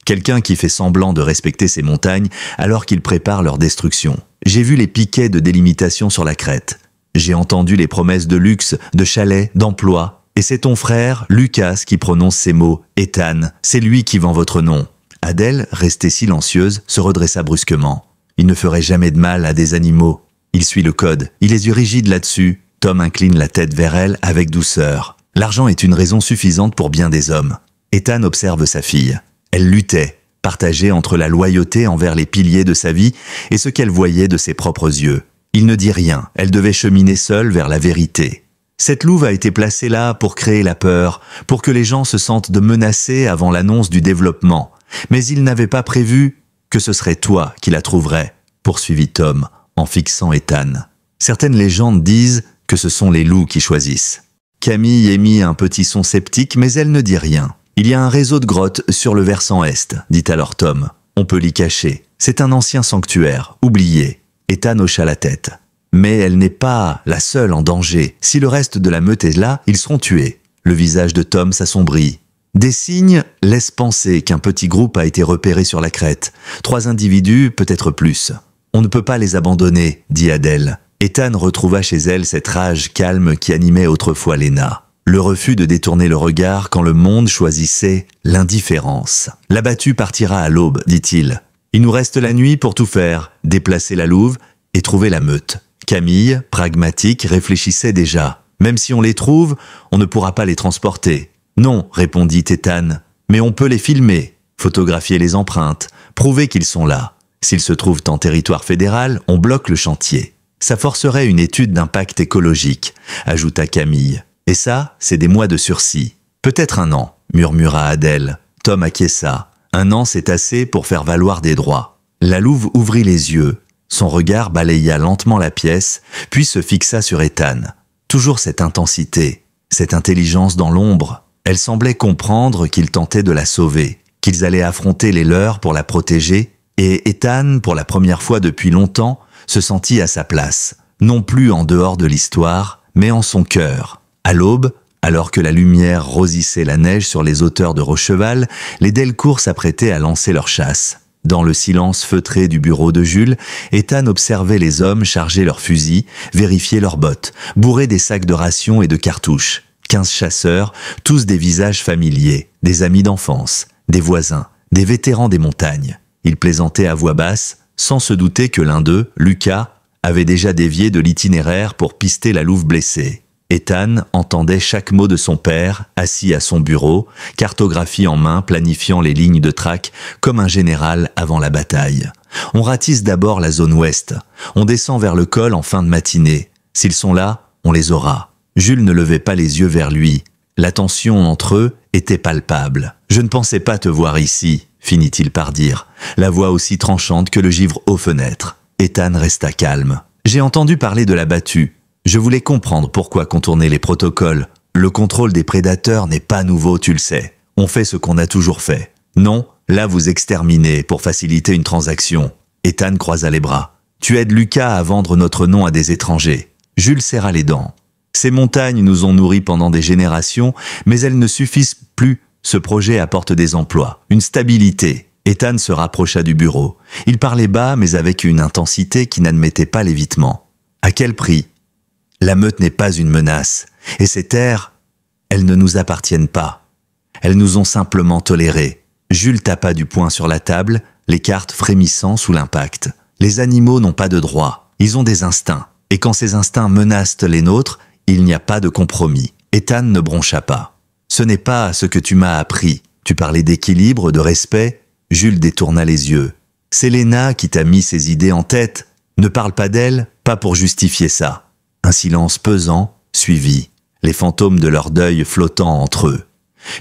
Quelqu'un qui fait semblant de respecter ces montagnes alors qu'ils préparent leur destruction. J'ai vu les piquets de délimitation sur la crête. J'ai entendu les promesses de luxe, de chalets, d'emploi. Et c'est ton frère, Lucas, qui prononce ces mots. Ethan, c'est lui qui vend votre nom. Adèle, restée silencieuse, se redressa brusquement. Il ne ferait jamais de mal à des animaux. Il suit le code. Il est les yeux rigides là-dessus. Tom incline la tête vers elle avec douceur. L'argent est une raison suffisante pour bien des hommes. Ethan observe sa fille. Elle luttait, partagée entre la loyauté envers les piliers de sa vie et ce qu'elle voyait de ses propres yeux. Il ne dit rien. Elle devait cheminer seule vers la vérité. Cette louve a été placée là pour créer la peur, pour que les gens se sentent menacés avant l'annonce du développement. Mais il n'avait pas prévu que ce serait toi qui la trouverais, poursuivit Tom, en fixant Ethan. Certaines légendes disent que ce sont les loups qui choisissent. Camille émit un petit son sceptique, mais elle ne dit rien. Il y a un réseau de grottes sur le versant est, dit alors Tom. On peut l'y cacher. C'est un ancien sanctuaire, oublié. Ethan hocha la tête. Mais elle n'est pas la seule en danger. Si le reste de la meute est là, ils seront tués. Le visage de Tom s'assombrit. Des signes laissent penser qu'un petit groupe a été repéré sur la crête. 3 individus, peut-être plus. On ne peut pas les abandonner, dit Adèle. Ethan retrouva chez elle cette rage calme qui animait autrefois Lena. Le refus de détourner le regard quand le monde choisissait l'indifférence. L'abattu partira à l'aube, dit-il. Il nous reste la nuit pour tout faire, déplacer la louve et trouver la meute. Camille, pragmatique, réfléchissait déjà. Même si on les trouve, on ne pourra pas les transporter. Non, répondit Ethan, mais on peut les filmer, photographier les empreintes, prouver qu'ils sont là. S'ils se trouvent en territoire fédéral, on bloque le chantier. Ça forcerait une étude d'impact écologique, ajouta Camille. Et ça, c'est des mois de sursis. Peut-être 1 an, murmura Adèle. Tom acquiesça. 1 an, c'est assez pour faire valoir des droits. La louve ouvrit les yeux. Son regard balaya lentement la pièce, puis se fixa sur Ethan. Toujours cette intensité, cette intelligence dans l'ombre. Elle semblait comprendre qu'ils tentaient de la sauver, qu'ils allaient affronter les leurs pour la protéger, et Ethan, pour la première fois depuis longtemps, se sentit à sa place, non plus en dehors de l'histoire, mais en son cœur. À l'aube, Alors que la lumière rosissait la neige sur les hauteurs de Rocheval, les Delcourt s'apprêtaient à lancer leur chasse. Dans le silence feutré du bureau de Jules, Ethan observait les hommes charger leurs fusils, vérifier leurs bottes, bourrer des sacs de rations et de cartouches. 15 chasseurs, tous des visages familiers, des amis d'enfance, des voisins, des vétérans des montagnes. Ils plaisantaient à voix basse, sans se douter que l'un d'eux, Lucas, avait déjà dévié de l'itinéraire pour pister la louve blessée. Ethan entendait chaque mot de son père, assis à son bureau, cartographie en main, planifiant les lignes de traque comme un général avant la bataille. On ratisse d'abord la zone ouest. On descend vers le col en fin de matinée. S'ils sont là, on les aura. Jules ne levait pas les yeux vers lui. La tension entre eux était palpable. « Je ne pensais pas te voir ici », finit-il par dire, la voix aussi tranchante que le givre aux fenêtres. Ethan resta calme. « J'ai entendu parler de la battue. Je voulais comprendre pourquoi contourner les protocoles. Le contrôle des prédateurs n'est pas nouveau, tu le sais. On fait ce qu'on a toujours fait. Non, là vous exterminez pour faciliter une transaction. » Ethan croisa les bras. « Tu aides Lucas à vendre notre nom à des étrangers. » Jules serra les dents. « Ces montagnes nous ont nourris pendant des générations, mais elles ne suffisent plus. Ce projet apporte des emplois, une stabilité. » Ethan se rapprocha du bureau. Il parlait bas, mais avec une intensité qui n'admettait pas l'évitement. « À quel prix ? La meute n'est pas une menace, et ces terres, elles ne nous appartiennent pas. Elles nous ont simplement tolérés. » Jules tapa du poing sur la table, les cartes frémissant sous l'impact. Les animaux n'ont pas de droit, ils ont des instincts, et quand ces instincts menacent les nôtres, il n'y a pas de compromis. Ethan ne broncha pas. « Ce n'est pas ce que tu m'as appris. Tu parlais d'équilibre, de respect. » Jules détourna les yeux. « C'est Léna qui t'a mis ces idées en tête. Ne parle pas d'elle, pas pour justifier ça. » Un silence pesant suivit, les fantômes de leur deuil flottant entre eux.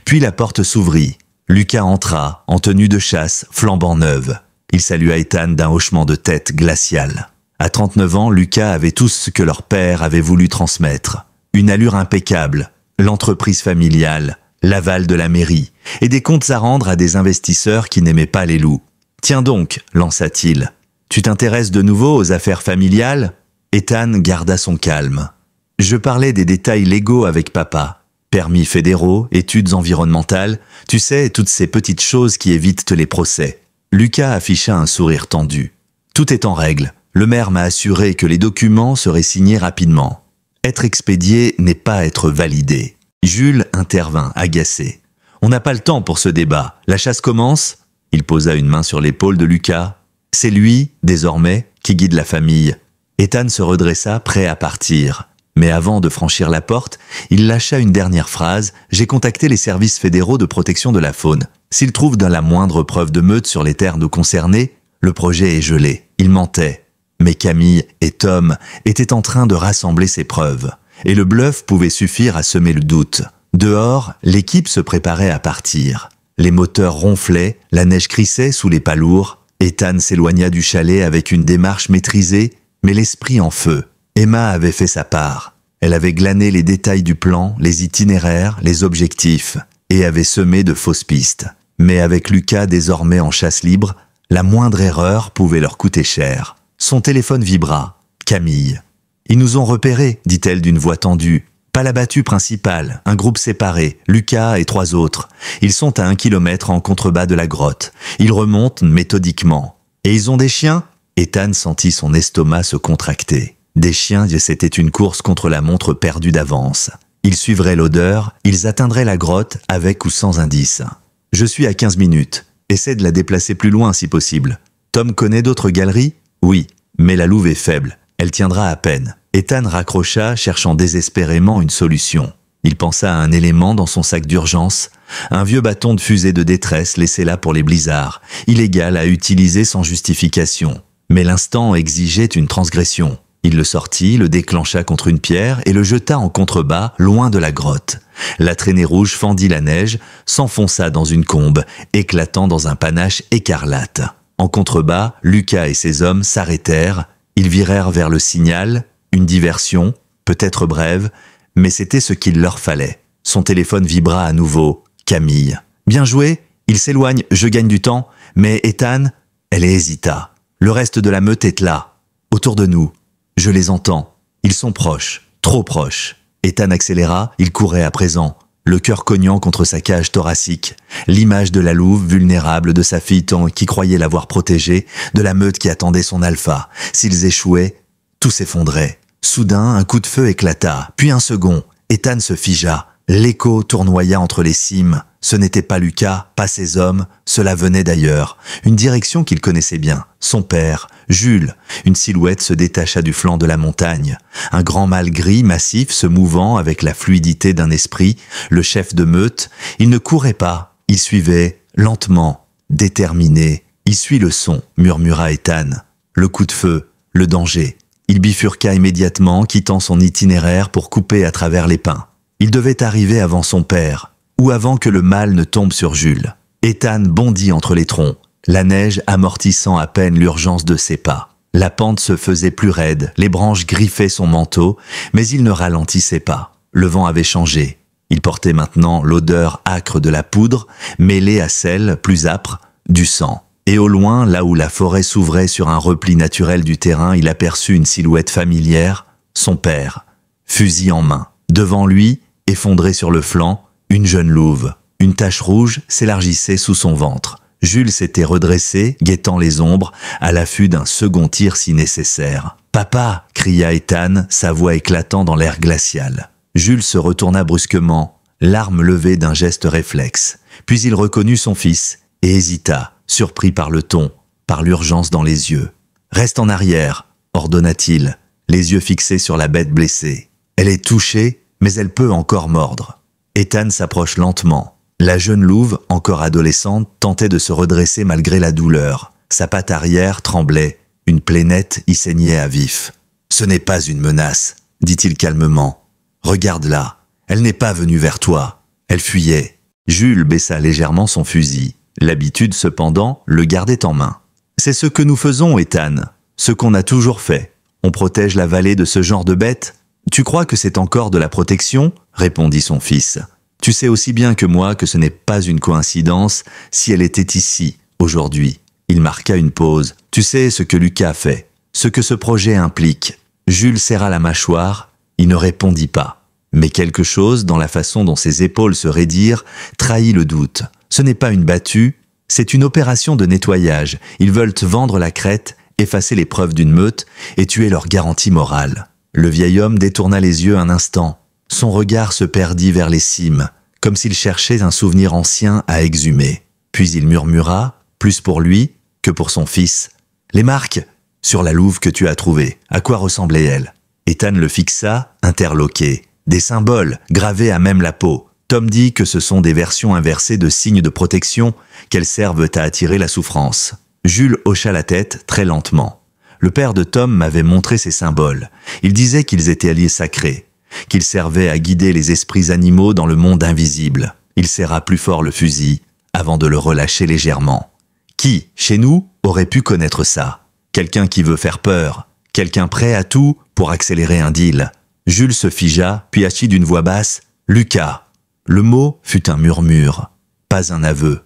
Puis la porte s'ouvrit. Lucas entra, en tenue de chasse, flambant neuve. Il salua Ethan d'un hochement de tête glacial. À 39 ans, Lucas avait tout ce que leur père avait voulu transmettre. Une allure impeccable, l'entreprise familiale, l'aval de la mairie, et des comptes à rendre à des investisseurs qui n'aimaient pas les loups. « Tiens donc, lança-t-il, tu t'intéresses de nouveau aux affaires familiales ?» Ethan garda son calme. « Je parlais des détails légaux avec papa. Permis fédéraux, études environnementales, tu sais, toutes ces petites choses qui évitent les procès. » Lucas afficha un sourire tendu. « Tout est en règle. Le maire m'a assuré que les documents seraient signés rapidement. Être expédié n'est pas être validé. » Jules intervint, agacé. « On n'a pas le temps pour ce débat. La chasse commence ?» Il posa une main sur l'épaule de Lucas. « C'est lui, désormais, qui guide la famille. » Ethan se redressa, prêt à partir. Mais avant de franchir la porte, il lâcha une dernière phrase. « J'ai contacté les services fédéraux de protection de la faune. S'ils trouvent dans la moindre preuve de meute sur les terres nous concernées, le projet est gelé. » Il mentait. Mais Camille et Tom étaient en train de rassembler ces preuves. Et le bluff pouvait suffire à semer le doute. Dehors, l'équipe se préparait à partir. Les moteurs ronflaient, la neige crissait sous les pas lourds. Ethan s'éloigna du chalet avec une démarche maîtrisée, mais l'esprit en feu. Emma avait fait sa part. Elle avait glané les détails du plan, les itinéraires, les objectifs, et avait semé de fausses pistes. Mais avec Lucas désormais en chasse libre, la moindre erreur pouvait leur coûter cher. Son téléphone vibra. Camille. « Ils nous ont repérés, dit-elle d'une voix tendue. Pas la battue principale, un groupe séparé, Lucas et 3 autres. Ils sont à 1 kilomètre en contrebas de la grotte. Ils remontent méthodiquement. Et ils ont des chiens ?» Ethan sentit son estomac se contracter. Des chiens, c'était une course contre la montre perdue d'avance. Ils suivraient l'odeur, ils atteindraient la grotte avec ou sans indice. « Je suis à 15 minutes. Essaie de la déplacer plus loin si possible. Tom connaît d'autres galeries ? Oui, mais la louve est faible. Elle tiendra à peine. » Ethan raccrocha, cherchant désespérément une solution. Il pensa à un élément dans son sac d'urgence, un vieux bâton de fusée de détresse laissé là pour les blizzards, illégal à utiliser sans justification. Mais l'instant exigeait une transgression. Il le sortit, le déclencha contre une pierre et le jeta en contrebas, loin de la grotte. La traînée rouge fendit la neige, s'enfonça dans une combe, éclatant dans un panache écarlate. En contrebas, Lucas et ses hommes s'arrêtèrent. Ils virèrent vers le signal, une diversion, peut-être brève, mais c'était ce qu'il leur fallait. Son téléphone vibra à nouveau. Camille. « Bien joué, il s'éloigne, je gagne du temps. Mais Ethan ?» Elle hésita. « Le reste de la meute est là, autour de nous. Je les entends. Ils sont proches, trop proches. » Ethan accéléra, il courait à présent, le cœur cognant contre sa cage thoracique, l'image de la louve vulnérable de sa fille qui croyait l'avoir protégée, de la meute qui attendait son alpha. S'ils échouaient, tout s'effondrait. Soudain, un coup de feu éclata, puis un second. Ethan se figea. L'écho tournoya entre les cimes. Ce n'était pas Lucas, pas ses hommes, cela venait d'ailleurs. Une direction qu'il connaissait bien. Son père, Jules. Une silhouette se détacha du flanc de la montagne. Un grand mâle gris, massif, se mouvant avec la fluidité d'un esprit, le chef de meute. Il ne courait pas, il suivait, lentement, déterminé. Il suit le son, murmura Ethan. Le coup de feu, le danger. Il bifurqua immédiatement, quittant son itinéraire pour couper à travers les pins. Il devait arriver avant son père, ou avant que le mal ne tombe sur Jules. Ethan bondit entre les troncs, la neige amortissant à peine l'urgence de ses pas. La pente se faisait plus raide, les branches griffaient son manteau, mais il ne ralentissait pas. Le vent avait changé. Il portait maintenant l'odeur âcre de la poudre, mêlée à celle, plus âpre, du sang. Et au loin, là où la forêt s'ouvrait sur un repli naturel du terrain, il aperçut une silhouette familière, son père, fusil en main. Devant lui, effondrée sur le flanc, une jeune louve. Une tache rouge s'élargissait sous son ventre. Jules s'était redressé, guettant les ombres, à l'affût d'un second tir si nécessaire. « Papa !» cria Ethan, sa voix éclatant dans l'air glacial. Jules se retourna brusquement, l'arme levée d'un geste réflexe. Puis il reconnut son fils et hésita, surpris par le ton, par l'urgence dans les yeux. « Reste en arrière !» ordonna-t-il, les yeux fixés sur la bête blessée. « Elle est touchée, mais elle peut encore mordre. » Ethan s'approche lentement. La jeune louve, encore adolescente, tentait de se redresser malgré la douleur. Sa patte arrière tremblait, une plaie nette y saignait à vif. « Ce n'est pas une menace, » dit-il calmement. « Regarde-la, elle n'est pas venue vers toi. Elle fuyait. » Jules baissa légèrement son fusil. L'habitude, cependant, le gardait en main. « C'est ce que nous faisons, Ethan, ce qu'on a toujours fait. On protège la vallée de ce genre de bêtes. Tu crois que c'est encore de la protection ? Répondit son fils. Tu sais aussi bien que moi que ce n'est pas une coïncidence si elle était ici, aujourd'hui. Il marqua une pause. Tu sais ce que Lucas fait, ce que ce projet implique. Jules serra la mâchoire, il ne répondit pas. Mais quelque chose, dans la façon dont ses épaules se raidirent, trahit le doute. Ce n'est pas une battue, c'est une opération de nettoyage. Ils veulent vendre la crête, effacer les preuves d'une meute et tuer leur garantie morale. Le vieil homme détourna les yeux un instant. Son regard se perdit vers les cimes, comme s'il cherchait un souvenir ancien à exhumer. Puis il murmura, plus pour lui que pour son fils. « Les marques sur la louve que tu as trouvée, à quoi ressemblait-elle » Ethan le fixa, interloqué. Des symboles, gravés à même la peau. Tom dit que ce sont des versions inversées de signes de protection, qu'elles servent à attirer la souffrance. Jules hocha la tête très lentement. Le père de Tom m'avait montré ces symboles. Il disait qu'ils étaient alliés sacrés, qu'ils servaient à guider les esprits animaux dans le monde invisible. Il serra plus fort le fusil, avant de le relâcher légèrement. Qui, chez nous, aurait pu connaître ça ? Quelqu'un qui veut faire peur, quelqu'un prêt à tout pour accélérer un deal. Jules se figea, puis achit d'une voix basse « Lucas ». Le mot fut un murmure, pas un aveu.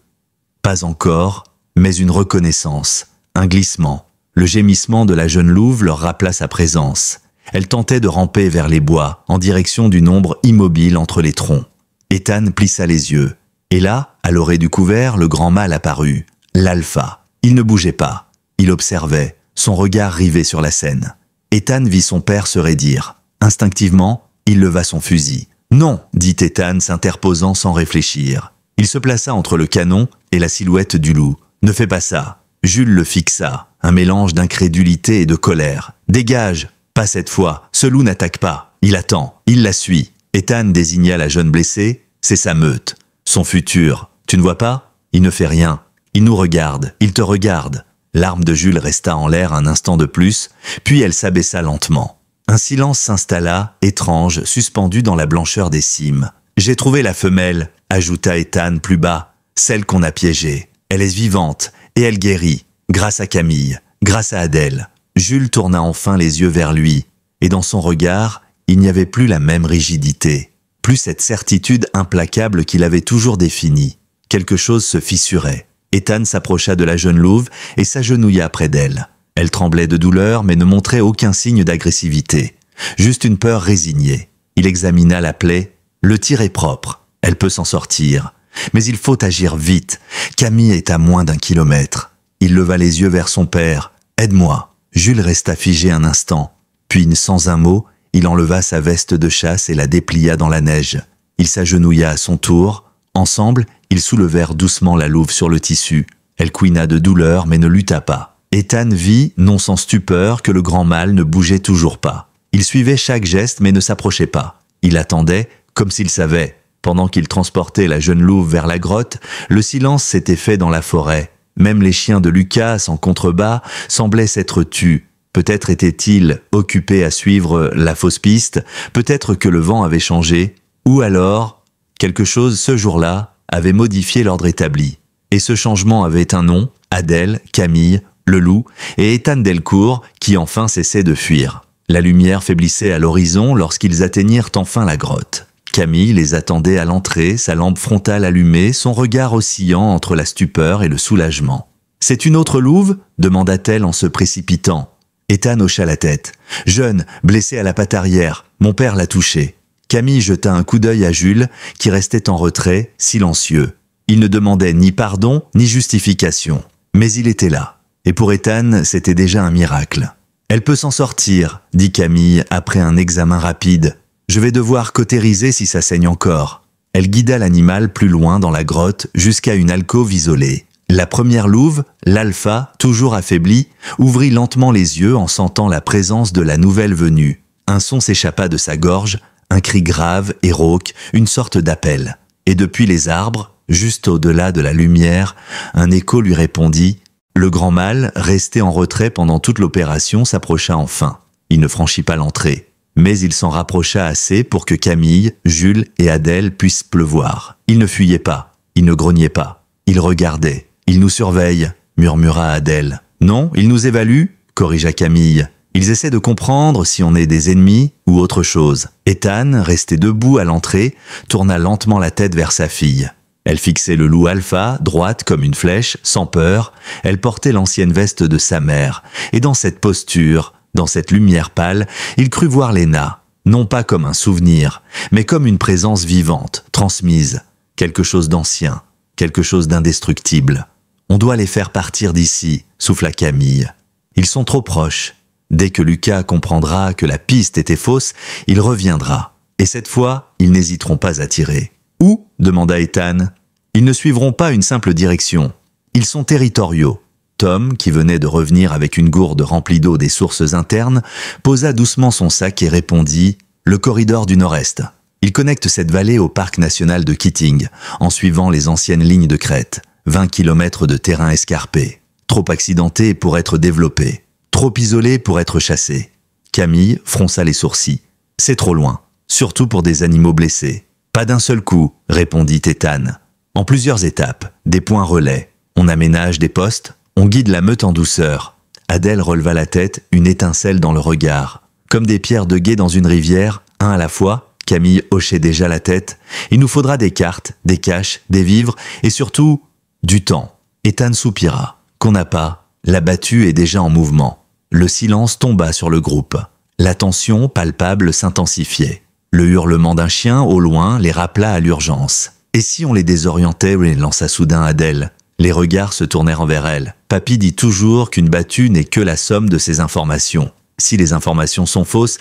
Pas encore, mais une reconnaissance, un glissement. Le gémissement de la jeune louve leur rappela sa présence. Elle tentait de ramper vers les bois, en direction d'une ombre immobile entre les troncs. Ethan plissa les yeux. Et là, à l'orée du couvert, le grand mâle apparut. L'alpha. Il ne bougeait pas. Il observait, son regard rivé sur la scène. Ethan vit son père se raidir. Instinctivement, il leva son fusil. « Non !» dit Ethan, s'interposant sans réfléchir. Il se plaça entre le canon et la silhouette du loup. « Ne fais pas ça !» Jules le fixa, un mélange d'incrédulité et de colère. « Dégage ! Pas cette fois, ce loup n'attaque pas. Il attend, il la suit. » Ethan désigna la jeune blessée. « C'est sa meute. Son futur. Tu ne vois pas ? Il ne fait rien. Il nous regarde, il te regarde. » L'arme de Jules resta en l'air un instant de plus, puis elle s'abaissa lentement. Un silence s'installa, étrange, suspendu dans la blancheur des cimes. « J'ai trouvé la femelle, » ajouta Ethan plus bas, « celle qu'on a piégée. Elle est vivante, et elle guérit, grâce à Camille, grâce à Adèle. » Jules tourna enfin les yeux vers lui, et dans son regard, il n'y avait plus la même rigidité, plus cette certitude implacable qu'il avait toujours définie. Quelque chose se fissurait. Ethan s'approcha de la jeune louve et s'agenouilla près d'elle. Elle tremblait de douleur mais ne montrait aucun signe d'agressivité, juste une peur résignée. Il Il examina la plaie. Le tir est propre. Elle peut s'en sortir. Mais il faut agir vite. Camille est à moins d'1 kilomètre. Il leva les yeux vers son père. « Aide-moi !» Jules resta figé un instant. Puis, sans un mot, il enleva sa veste de chasse et la déplia dans la neige. Il s'agenouilla à son tour. Ensemble, ils soulevèrent doucement la louve sur le tissu. Elle couina de douleur mais ne lutta pas. Ethan vit, non sans stupeur, que le grand mâle ne bougeait toujours pas. Il suivait chaque geste mais ne s'approchait pas. Il attendait, comme s'il savait. Pendant qu'il transportait la jeune louve vers la grotte, le silence s'était fait dans la forêt. Même les chiens de Lucas, en contrebas, semblaient s'être tus. Peut-être étaient-ils occupés à suivre la fausse piste, peut-être que le vent avait changé, ou alors, quelque chose ce jour-là avait modifié l'ordre établi. Et ce changement avait un nom, Adèle, Camille, le loup et Ethan Delcourt, qui enfin cessait de fuir. La lumière faiblissait à l'horizon lorsqu'ils atteignirent enfin la grotte. Camille les attendait à l'entrée, sa lampe frontale allumée, son regard oscillant entre la stupeur et le soulagement. « C'est une autre louve ?» demanda-t-elle en se précipitant. Ethan hocha la tête. « Jeune, blessé à la patte arrière, mon père l'a touché. » Camille jeta un coup d'œil à Jules, qui restait en retrait, silencieux. Il ne demandait ni pardon, ni justification. Mais il était là. Et pour Ethan, c'était déjà un miracle. « Elle peut s'en sortir, » dit Camille après un examen rapide. « Je vais devoir cautériser si ça saigne encore. » Elle guida l'animal plus loin dans la grotte jusqu'à une alcôve isolée. La première louve, l'alpha, toujours affaiblie, ouvrit lentement les yeux en sentant la présence de la nouvelle venue. Un son s'échappa de sa gorge, un cri grave et rauque, une sorte d'appel. Et depuis les arbres, juste au-delà de la lumière, un écho lui répondit. Le grand mâle, resté en retrait pendant toute l'opération, s'approcha enfin. Il ne franchit pas l'entrée. Mais il s'en rapprocha assez pour que Camille, Jules et Adèle puissent pleuvoir. Il ne fuyait pas, il ne grognait pas. Il regardait. « Il nous surveille », murmura Adèle. « Non, il nous évalue », corrigea Camille. « Ils essaient de comprendre si on est des ennemis ou autre chose. » Ethan, resté debout à l'entrée, tourna lentement la tête vers sa fille. Elle fixait le loup alpha, droite comme une flèche, sans peur. Elle portait l'ancienne veste de sa mère. Et dans cette posture, dans cette lumière pâle, il crut voir Léna, non pas comme un souvenir, mais comme une présence vivante, transmise, quelque chose d'ancien, quelque chose d'indestructible. « On doit les faire partir d'ici », souffla Camille. « Ils sont trop proches. Dès que Lucas comprendra que la piste était fausse, il reviendra. Et cette fois, ils n'hésiteront pas à tirer. » « Où ?» demanda Ethan. « Ils ne suivront pas une simple direction. Ils sont territoriaux. » Tom, qui venait de revenir avec une gourde remplie d'eau des sources internes, posa doucement son sac et répondit « Le corridor du nord-est. Il connecte cette vallée au parc national de Keating, en suivant les anciennes lignes de crête. 20 km de terrain escarpé. Trop accidenté pour être développé. Trop isolé pour être chassé. » Camille fronça les sourcils. « C'est trop loin, surtout pour des animaux blessés. » « Pas d'un seul coup, » répondit Ethan. « En plusieurs étapes, des points relais. On aménage des postes, on guide la meute en douceur. » Adèle releva la tête, une étincelle dans le regard. Comme des pierres de guet dans une rivière, un à la fois, Camille hochait déjà la tête. « Il nous faudra des cartes, des caches, des vivres et surtout, du temps. » Ethan soupira. « Qu'on n'a pas. La battue est déjà en mouvement. » Le silence tomba sur le groupe. La tension palpable s'intensifiait. Le hurlement d'un chien, au loin, les rappela à l'urgence. « Et si on les désorientait ?» lança soudain Adèle. Les regards se tournèrent vers elle. « Papy dit toujours qu'une battue n'est que la somme de ses informations. Si les informations sont fausses, »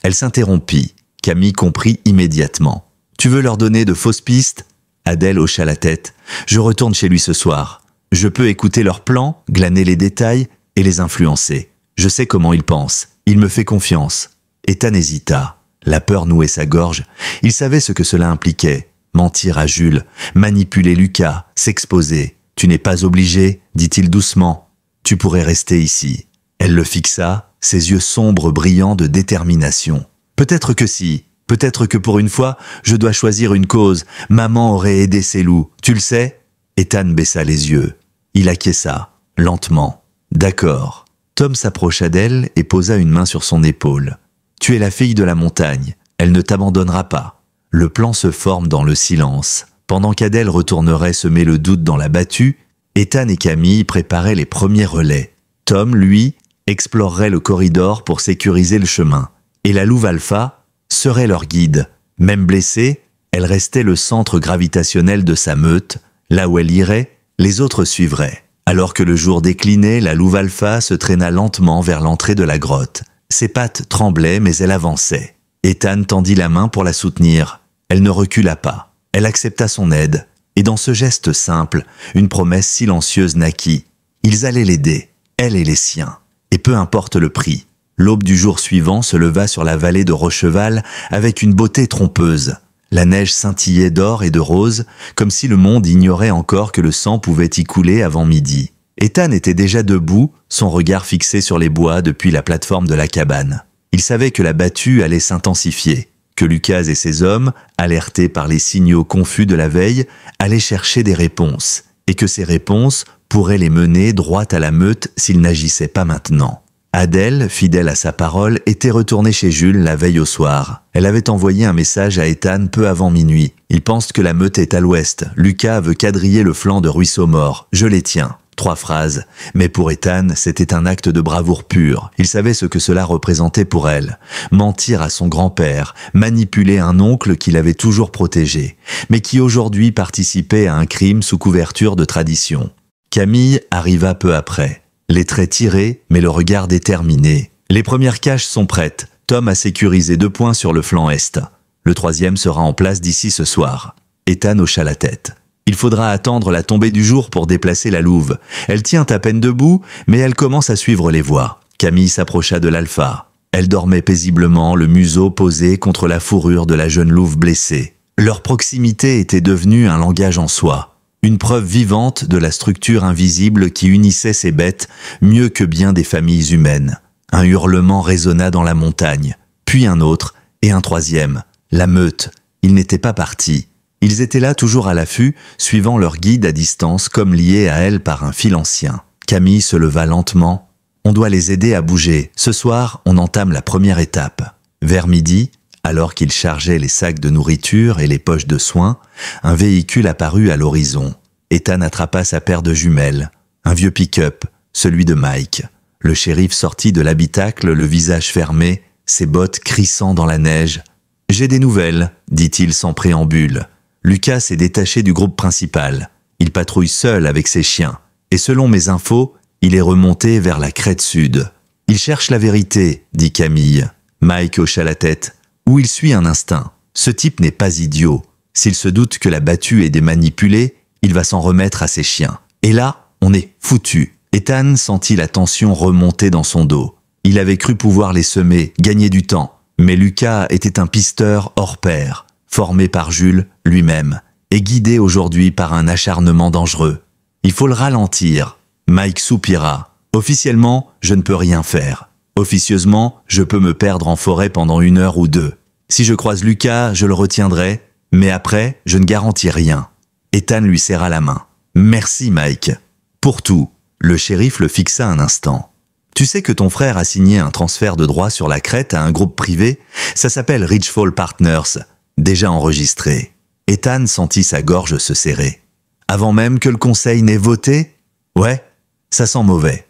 elle s'interrompit. Camille comprit immédiatement. « Tu veux leur donner de fausses pistes ?» Adèle hocha la tête. « Je retourne chez lui ce soir. Je peux écouter leurs plans, glaner les détails et les influencer. Je sais comment ils pensent. Il me fait confiance. » Ethan hésita. La peur nouait sa gorge. Il savait ce que cela impliquait. Mentir à Jules, manipuler Lucas, s'exposer. « Tu n'es pas obligé, dit-il doucement. Tu pourrais rester ici. » Elle le fixa, ses yeux sombres brillants de détermination. « Peut-être que si, peut-être que pour une fois, je dois choisir une cause. Maman aurait aidé ses loups, tu le sais ?» Ethan baissa les yeux. Il acquiesça, lentement. « D'accord. » Tom s'approcha d'elle et posa une main sur son épaule. « Tu es la fille de la montagne. Elle ne t'abandonnera pas. » Le plan se forme dans le silence. Pendant qu'Adèle retournerait semer le doute dans la battue, Ethan et Camille préparaient les premiers relais. Tom, lui, explorerait le corridor pour sécuriser le chemin. Et la louve alpha, serait leur guide. Même blessée, elle restait le centre gravitationnel de sa meute. Là où elle irait, les autres suivraient. Alors que le jour déclinait, la louve alpha se traîna lentement vers l'entrée de la grotte. Ses pattes tremblaient, mais elle avançait. Ethan tendit la main pour la soutenir. Elle ne recula pas. Elle accepta son aide. Et dans ce geste simple, une promesse silencieuse naquit. Ils allaient l'aider, elle et les siens. Et peu importe le prix. L'aube du jour suivant se leva sur la vallée de Rocheval avec une beauté trompeuse. La neige scintillait d'or et de rose, comme si le monde ignorait encore que le sang pouvait y couler avant midi. Ethan était déjà debout, son regard fixé sur les bois depuis la plateforme de la cabane. Il savait que la battue allait s'intensifier, que Lucas et ses hommes, alertés par les signaux confus de la veille, allaient chercher des réponses, et que ces réponses pourraient les mener droit à la meute s'ils n'agissaient pas maintenant. Adèle, fidèle à sa parole, était retournée chez Jules la veille au soir. Elle avait envoyé un message à Ethan peu avant minuit. « Il pense que la meute est à l'ouest. Lucas veut quadriller le flanc de Ruisseau Mort. Je les tiens. » 3 phrases. Mais pour Ethan, c'était un acte de bravoure pure. Il savait ce que cela représentait pour elle. Mentir à son grand-père, manipuler un oncle qu'il avait toujours protégé, mais qui aujourd'hui participait à un crime sous couverture de tradition. Camille arriva peu après. Les traits tirés, mais le regard déterminé. Les premières caches sont prêtes. Tom a sécurisé 2 points sur le flanc est. Le 3e sera en place d'ici ce soir. Ethan hocha la tête. Il faudra attendre la tombée du jour pour déplacer la louve. Elle tient à peine debout, mais elle commence à suivre les voies. Camille s'approcha de l'alpha. Elle dormait paisiblement, le museau posé contre la fourrure de la jeune louve blessée. Leur proximité était devenue un langage en soi. Une preuve vivante de la structure invisible qui unissait ces bêtes mieux que bien des familles humaines. Un hurlement résonna dans la montagne, puis un autre, et un 3e. La meute. Ils n'étaient pas partis. Ils étaient là toujours à l'affût, suivant leur guide à distance comme liés à elle par un fil ancien. Camille se leva lentement. On doit les aider à bouger. Ce soir, on entame la première étape. Vers midi, alors qu'ils chargeaient les sacs de nourriture et les poches de soins, un véhicule apparut à l'horizon. Ethan attrapa sa paire de jumelles. Un vieux pick-up, celui de Mike. Le shérif sortit de l'habitacle, le visage fermé, ses bottes crissant dans la neige. « J'ai des nouvelles », dit-il sans préambule. Lucas s'est détaché du groupe principal. Il patrouille seul avec ses chiens. Et selon mes infos, il est remonté vers la crête sud. « Il cherche la vérité », dit Camille. Mike hocha la tête. Ou il suit un instinct. Ce type n'est pas idiot. S'il se doute que la battue est démanipulée, il va s'en remettre à ses chiens. Et là, on est foutu. Ethan sentit la tension remonter dans son dos. Il avait cru pouvoir les semer, gagner du temps. Mais Lucas était un pisteur hors pair, formé par Jules lui-même, et guidé aujourd'hui par un acharnement dangereux. Il faut le ralentir. Mike soupira. Officiellement, je ne peux rien faire. Officieusement, je peux me perdre en forêt pendant 1 heure ou 2. Si je croise Lucas, je le retiendrai, mais après, je ne garantis rien. Ethan lui serra la main. Merci, Mike. Pour tout. Le shérif le fixa un instant. Tu sais que ton frère a signé un transfert de droits sur la crête à un groupe privé? Ça s'appelle Ridgefall Partners, déjà enregistré. Ethan sentit sa gorge se serrer. Avant même que le conseil n'ait voté? Ouais, ça sent mauvais.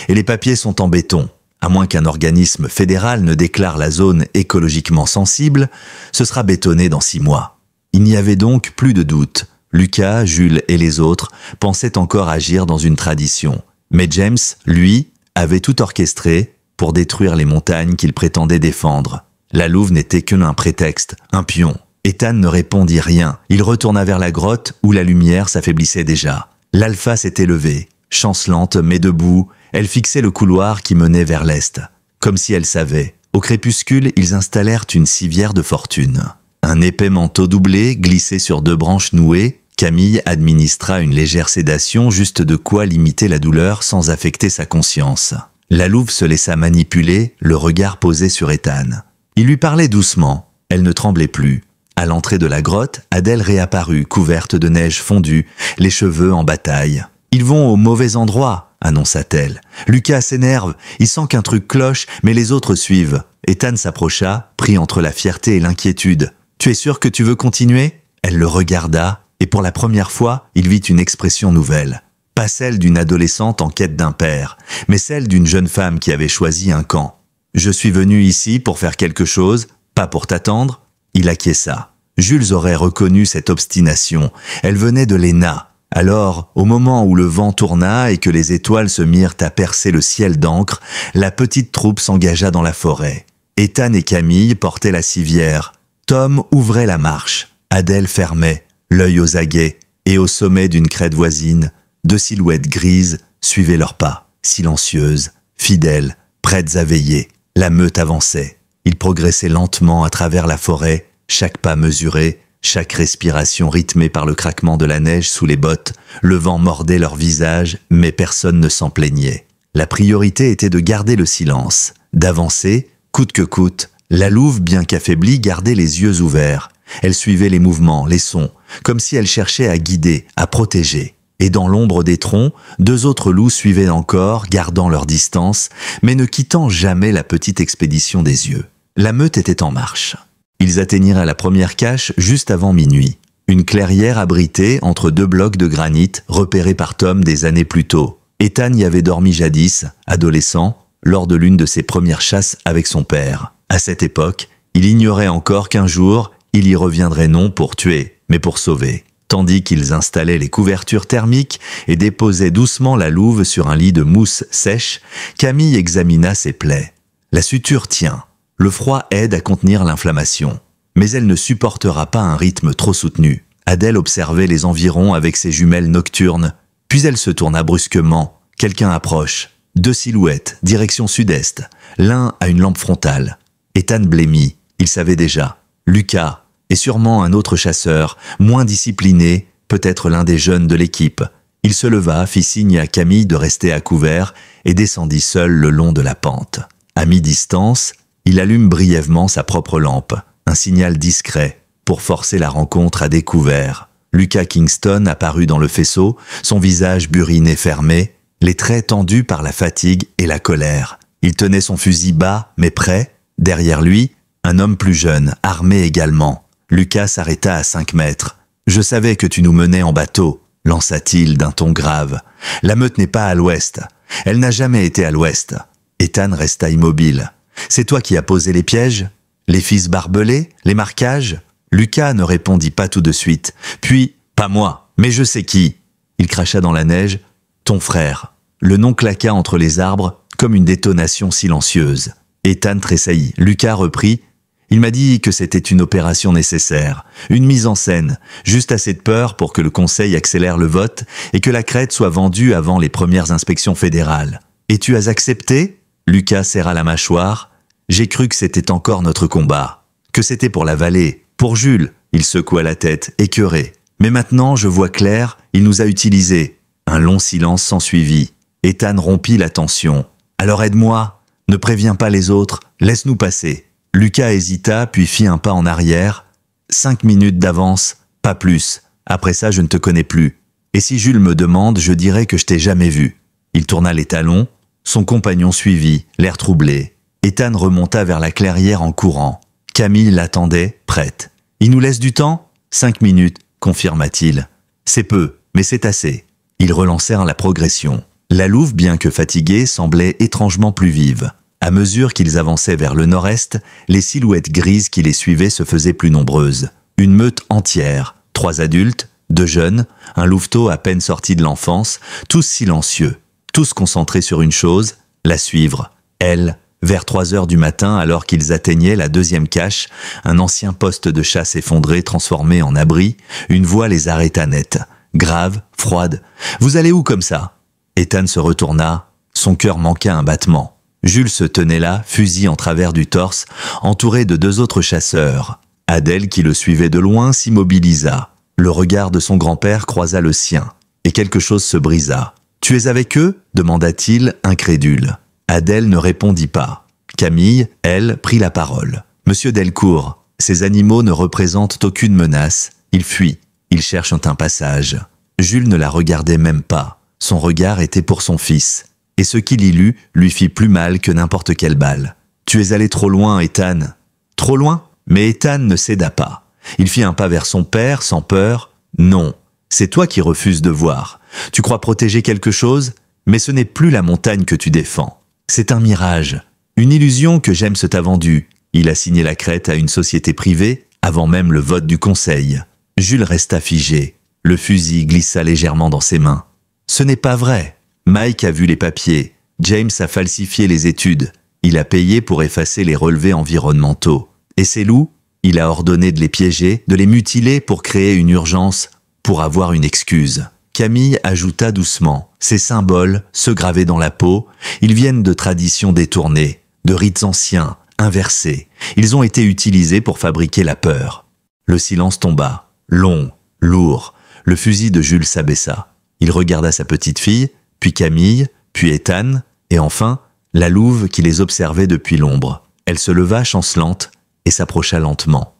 Et les papiers sont en béton. À moins qu'un organisme fédéral ne déclare la zone écologiquement sensible, ce sera bétonné dans 6 mois. Il n'y avait donc plus de doute. Lucas, Jules et les autres pensaient encore agir dans une tradition. Mais James, lui, avait tout orchestré pour détruire les montagnes qu'il prétendait défendre. La louve n'était qu'un prétexte, un pion. Ethan ne répondit rien. Il retourna vers la grotte où la lumière s'affaiblissait déjà. L'alpha s'était levée. Chancelante mais debout, elle fixait le couloir qui menait vers l'est. Comme si elle savait. Au crépuscule, ils installèrent une civière de fortune. Un épais manteau doublé glissé sur 2 branches nouées. Camille administra une légère sédation, juste de quoi limiter la douleur sans affecter sa conscience. La louve se laissa manipuler, le regard posé sur Ethan. Il lui parlait doucement. Elle ne tremblait plus. À l'entrée de la grotte, Adèle réapparut, couverte de neige fondue, les cheveux en bataille. « Ils vont au mauvais endroit », annonça-t-elle. Lucas s'énerve, il sent qu'un truc cloche, mais les autres suivent. Ethan s'approcha, pris entre la fierté et l'inquiétude. « Tu es sûr que tu veux continuer ?» Elle le regarda, et pour la première fois, il vit une expression nouvelle. Pas celle d'une adolescente en quête d'un père, mais celle d'une jeune femme qui avait choisi un camp. « Je suis venu ici pour faire quelque chose, Pas pour t'attendre ?» Il acquiesça. Jules aurait reconnu cette obstination. Elle venait de Léna. Alors, au moment où le vent tourna et que les étoiles se mirent à percer le ciel d'encre, la petite troupe s'engagea dans la forêt. Ethan et Camille portaient la civière. Tom ouvrait la marche. Adèle fermait, l'œil aux aguets, et au sommet d'une crête voisine, 2 silhouettes grises suivaient leurs pas, silencieuses, fidèles, prêtes à veiller. La meute avançait. Ils progressaient lentement à travers la forêt, chaque pas mesuré, chaque respiration rythmée par le craquement de la neige sous les bottes. Le vent mordait leur visage, mais personne ne s'en plaignait. La priorité était de garder le silence, d'avancer, coûte que coûte. La louve, bien qu'affaiblie, gardait les yeux ouverts. Elle suivait les mouvements, les sons, comme si elle cherchait à guider, à protéger. Et dans l'ombre des troncs, 2 autres loups suivaient encore, gardant leur distance, mais ne quittant jamais la petite expédition des yeux. La meute était en marche. Ils atteignirent la première cache juste avant minuit. Une clairière abritée entre 2 blocs de granit repérés par Tom des années plus tôt. Ethan y avait dormi jadis, adolescent, lors de l'une de ses premières chasses avec son père. À cette époque, il ignorait encore qu'un jour, il y reviendrait non pour tuer, mais pour sauver. Tandis qu'ils installaient les couvertures thermiques et déposaient doucement la louve sur un lit de mousse sèche, Camille examina ses plaies. La suture tient. Le froid aide à contenir l'inflammation. Mais elle ne supportera pas un rythme trop soutenu. Adèle observait les environs avec ses jumelles nocturnes. Puis elle se tourna brusquement. Quelqu'un approche. 2 silhouettes, direction sud-est. L'un a une lampe frontale. Ethan blêmit. Il savait déjà. Lucas, et sûrement un autre chasseur, moins discipliné, peut-être l'un des jeunes de l'équipe. Il se leva, fit signe à Camille de rester à couvert et descendit seul le long de la pente. À mi-distance, il allume brièvement sa propre lampe, un signal discret pour forcer la rencontre à découvert. Lucas Kingston apparut dans le faisceau, son visage buriné fermé, les traits tendus par la fatigue et la colère. Il tenait son fusil bas, mais prêt. Derrière lui, un homme plus jeune, armé également. Lucas s'arrêta à 5 mètres. « Je savais que tu nous menais en bateau », lança-t-il d'un ton grave. « La meute n'est pas à l'ouest. Elle n'a jamais été à l'ouest. » Ethan resta immobile. « C'est toi qui as posé les pièges? Les fils barbelés? Les marquages ?» Lucas ne répondit pas tout de suite. Puis, « Pas moi, mais je sais qui. » Il cracha dans la neige. « Ton frère. » Le nom claqua entre les arbres comme une détonation silencieuse. Ethan tressaillit. Lucas reprit. « Il m'a dit que c'était une opération nécessaire, une mise en scène, juste assez de peur pour que le Conseil accélère le vote et que la crête soit vendue avant les premières inspections fédérales. Et tu as accepté ?» Lucas serra la mâchoire. « J'ai cru que c'était encore notre combat, que c'était pour la vallée, pour Jules. » Il secoua la tête, écœuré. « Mais maintenant, je vois clair, il nous a utilisés. » Un long silence s'ensuivit. Ethan rompit la tension. « Alors aide-moi, ne préviens pas les autres, laisse-nous passer. » Lucas hésita, puis fit un pas en arrière. 5 minutes d'avance, pas plus. Après ça, je ne te connais plus. Et si Jules me demande, je dirai que je t'ai jamais vu. Il tourna les talons. Son compagnon suivit, l'air troublé. Ethan remonta vers la clairière en courant. Camille l'attendait, prête. « Il nous laisse du temps ?»« 5 minutes, confirma-t-il. « C'est peu, mais c'est assez. » Ils relancèrent la progression. La louve, bien que fatiguée, semblait étrangement plus vive. À mesure qu'ils avançaient vers le nord-est, les silhouettes grises qui les suivaient se faisaient plus nombreuses. Une meute entière, 3 adultes, 2 jeunes, un louveteau à peine sorti de l'enfance, tous silencieux, tous concentrés sur une chose, la suivre. Elle, vers 3 heures du matin, alors qu'ils atteignaient la 2e cache, un ancien poste de chasse effondré transformé en abri, une voix les arrêta net, grave, froide. « Vous allez où comme ça ?» Ethan se retourna, son cœur manqua un battement. Jules se tenait là, fusil en travers du torse, entouré de 2 autres chasseurs. Adèle, qui le suivait de loin, s'immobilisa. Le regard de son grand-père croisa le sien, et quelque chose se brisa. « Tu es avec eux ?» demanda-t-il, incrédule. Adèle ne répondit pas. Camille, elle, prit la parole. « Monsieur Delcourt, ces animaux ne représentent aucune menace. Ils fuient. Ils cherchent un passage. » Jules ne la regardait même pas. Son regard était pour son fils. Et ce qu'il y lut lui fit plus mal que n'importe quelle balle. « Tu es allé trop loin, Ethan. » « Trop loin ?» Mais Ethan ne céda pas. Il fit un pas vers son père, sans peur. « Non, c'est toi qui refuses de voir. Tu crois protéger quelque chose, mais ce n'est plus la montagne que tu défends. C'est un mirage, une illusion que James t'a vendue. Il a signé la crête à une société privée avant même le vote du conseil. Jules resta figé. Le fusil glissa légèrement dans ses mains. Ce n'est pas vrai. Mike a vu les papiers. James a falsifié les études. Il a payé pour effacer les relevés environnementaux. Et ces loups, il a ordonné de les piéger, de les mutiler pour créer une urgence, pour avoir une excuse. Camille ajouta doucement, ces symboles, ceux gravés dans la peau, ils viennent de traditions détournées, de rites anciens, inversés. Ils ont été utilisés pour fabriquer la peur. Le silence tomba, long, lourd. Le fusil de Jules s'abaissa. Il regarda sa petite fille, puis Camille, puis Ethan, et enfin, la louve qui les observait depuis l'ombre. Elle se leva chancelante et s'approcha lentement.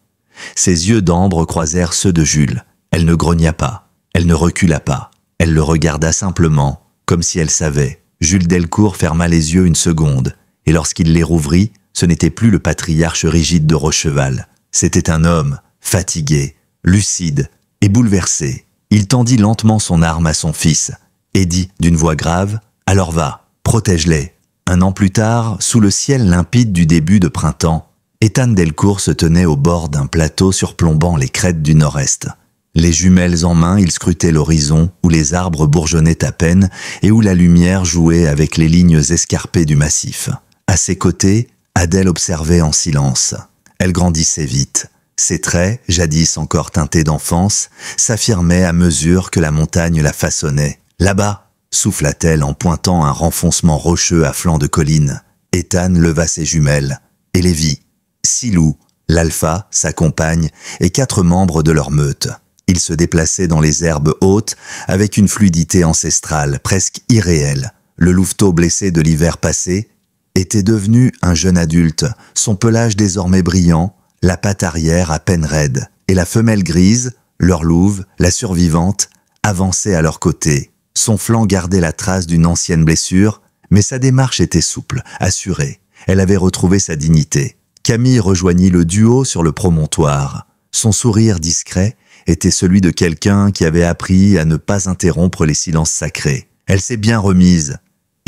Ses yeux d'ambre croisèrent ceux de Jules. Elle ne grogna pas, elle ne recula pas. Elle le regarda simplement, comme si elle savait. Jules Delcourt ferma les yeux une seconde, et lorsqu'il les rouvrit, ce n'était plus le patriarche rigide de Rocheval. C'était un homme, fatigué, lucide et bouleversé. Il tendit lentement son arme à son fils, et dit d'une voix grave, « Alors va, protège-les ». Un an plus tard, sous le ciel limpide du début de printemps, Ethan Delcourt se tenait au bord d'un plateau surplombant les crêtes du nord-est. Les jumelles en main, il scrutait l'horizon, où les arbres bourgeonnaient à peine et où la lumière jouait avec les lignes escarpées du massif. À ses côtés, Adèle observait en silence. Elle grandissait vite. Ses traits, jadis encore teintés d'enfance, s'affirmaient à mesure que la montagne la façonnait. « Là-bas !» souffla-t-elle en pointant un renfoncement rocheux à flanc de colline. Ethan leva ses jumelles et les vit. 6 loups, l'alpha, sa compagne et 4 membres de leur meute. Ils se déplaçaient dans les herbes hautes avec une fluidité ancestrale, presque irréelle. Le louveteau blessé de l'hiver passé était devenu un jeune adulte, son pelage désormais brillant, la patte arrière à peine raide, et la femelle grise, leur louve, la survivante, avançait à leur côté. Son flanc gardait la trace d'une ancienne blessure, mais sa démarche était souple, assurée. Elle avait retrouvé sa dignité. Camille rejoignit le duo sur le promontoire. Son sourire discret était celui de quelqu'un qui avait appris à ne pas interrompre les silences sacrés. Elle s'est bien remise.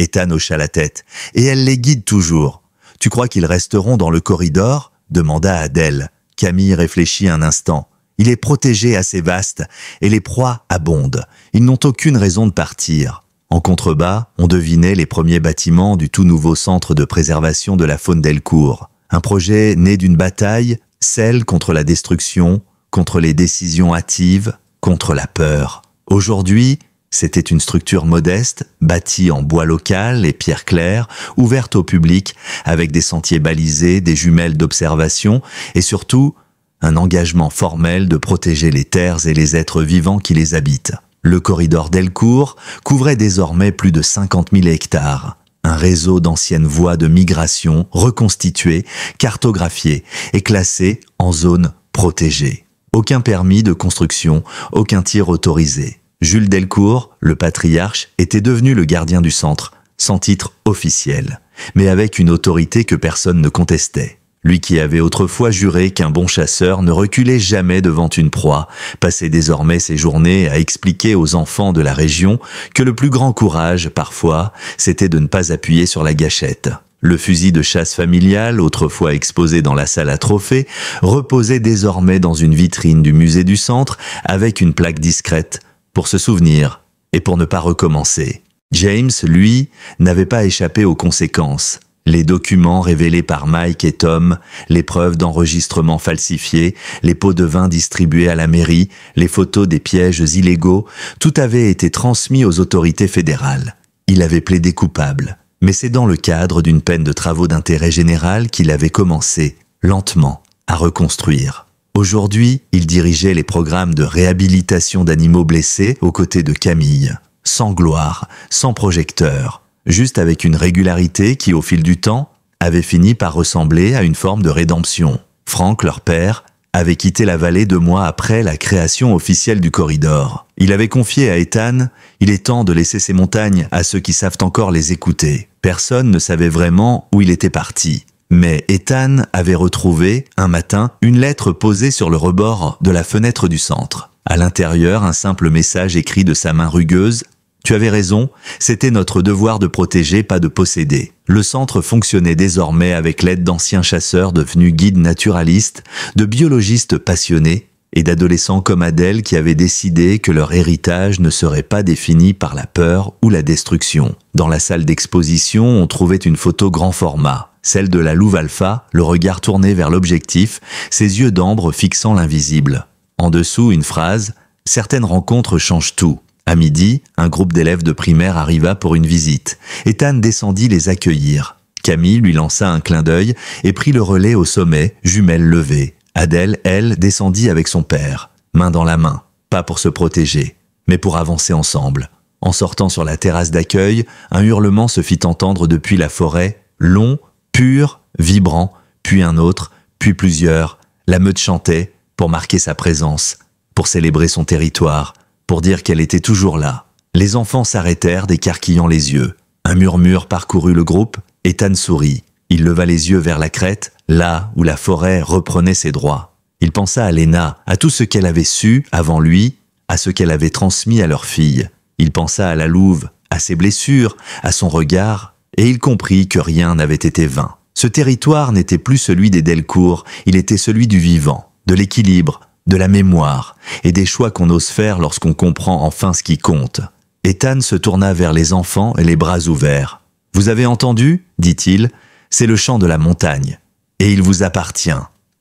Ethan hocha la tête. Et elle les guide toujours. Tu crois qu'ils resteront dans le corridor ? Demanda Adèle. Camille réfléchit un instant. Il est protégé assez vaste et les proies abondent. Ils n'ont aucune raison de partir. En contrebas, on devinait les premiers bâtiments du tout nouveau centre de préservation de la faune Delcourt. Un projet né d'une bataille, celle contre la destruction, contre les décisions hâtives, contre la peur. Aujourd'hui, c'était une structure modeste, bâtie en bois local et pierre claire, ouverte au public, avec des sentiers balisés, des jumelles d'observation et surtout, un engagement formel de protéger les terres et les êtres vivants qui les habitent. Le corridor Delcourt couvrait désormais plus de 50 000 hectares. Un réseau d'anciennes voies de migration reconstituées, cartographiées et classées en zone protégée. Aucun permis de construction, aucun tir autorisé. Jules Delcourt, le patriarche, était devenu le gardien du centre, sans titre officiel, mais avec une autorité que personne ne contestait. Lui qui avait autrefois juré qu'un bon chasseur ne reculait jamais devant une proie, passait désormais ses journées à expliquer aux enfants de la région que le plus grand courage, parfois, c'était de ne pas appuyer sur la gâchette. Le fusil de chasse familial, autrefois exposé dans la salle à trophées, reposait désormais dans une vitrine du musée du centre avec une plaque discrète, pour se souvenir et pour ne pas recommencer. James, lui, n'avait pas échappé aux conséquences. Les documents révélés par Mike et Tom, les preuves d'enregistrement falsifiés, les pots de vin distribués à la mairie, les photos des pièges illégaux, tout avait été transmis aux autorités fédérales. Il avait plaidé coupable, mais c'est dans le cadre d'une peine de travaux d'intérêt général qu'il avait commencé, lentement, à reconstruire. Aujourd'hui, il dirigeait les programmes de réhabilitation d'animaux blessés aux côtés de Camille, sans gloire, sans projecteur, juste avec une régularité qui, au fil du temps, avait fini par ressembler à une forme de rédemption. Frank, leur père, avait quitté la vallée 2 mois après la création officielle du corridor. Il avait confié à Ethan « Il est temps de laisser ces montagnes à ceux qui savent encore les écouter ». Personne ne savait vraiment où il était parti. Mais Ethan avait retrouvé, un matin, une lettre posée sur le rebord de la fenêtre du centre. À l'intérieur, un simple message écrit de sa main rugueuse Tu avais raison, c'était notre devoir de protéger, pas de posséder. Le centre fonctionnait désormais avec l'aide d'anciens chasseurs devenus guides naturalistes, de biologistes passionnés et d'adolescents comme Adèle qui avaient décidé que leur héritage ne serait pas défini par la peur ou la destruction. Dans la salle d'exposition, on trouvait une photo grand format, celle de la louve alpha, le regard tourné vers l'objectif, ses yeux d'ambre fixant l'invisible. En dessous, une phrase « Certaines rencontres changent tout ». À midi, un groupe d'élèves de primaire arriva pour une visite. Ethan descendit les accueillir. Camille lui lança un clin d'œil et prit le relais au sommet, jumelles levées. Adèle, elle, descendit avec son père, main dans la main, pas pour se protéger, mais pour avancer ensemble. En sortant sur la terrasse d'accueil, un hurlement se fit entendre depuis la forêt, long, pur, vibrant, puis un autre, puis plusieurs. La meute chantait pour marquer sa présence, pour célébrer son territoire, pour dire qu'elle était toujours là. Les enfants s'arrêtèrent, décarquillant les yeux. Un murmure parcourut le groupe, Ethan sourit. Il leva les yeux vers la crête, là où la forêt reprenait ses droits. Il pensa à Léna, à tout ce qu'elle avait su avant lui, à ce qu'elle avait transmis à leur fille. Il pensa à la louve, à ses blessures, à son regard, et il comprit que rien n'avait été vain. Ce territoire n'était plus celui des Delcourt, il était celui du vivant, de l'équilibre, de la mémoire et des choix qu'on ose faire lorsqu'on comprend enfin ce qui compte. Ethan se tourna vers les enfants et les bras ouverts. « Vous avez entendu ?» dit-il. « C'est le chant de la montagne. Et il vous appartient. »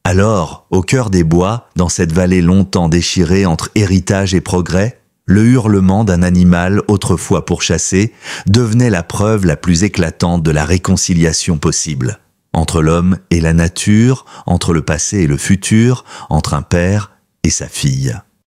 Alors, au cœur des bois, dans cette vallée longtemps déchirée entre héritage et progrès, le hurlement d'un animal autrefois pourchassé devenait la preuve la plus éclatante de la réconciliation possible. Entre l'homme et la nature, entre le passé et le futur, entre un père et sa fille.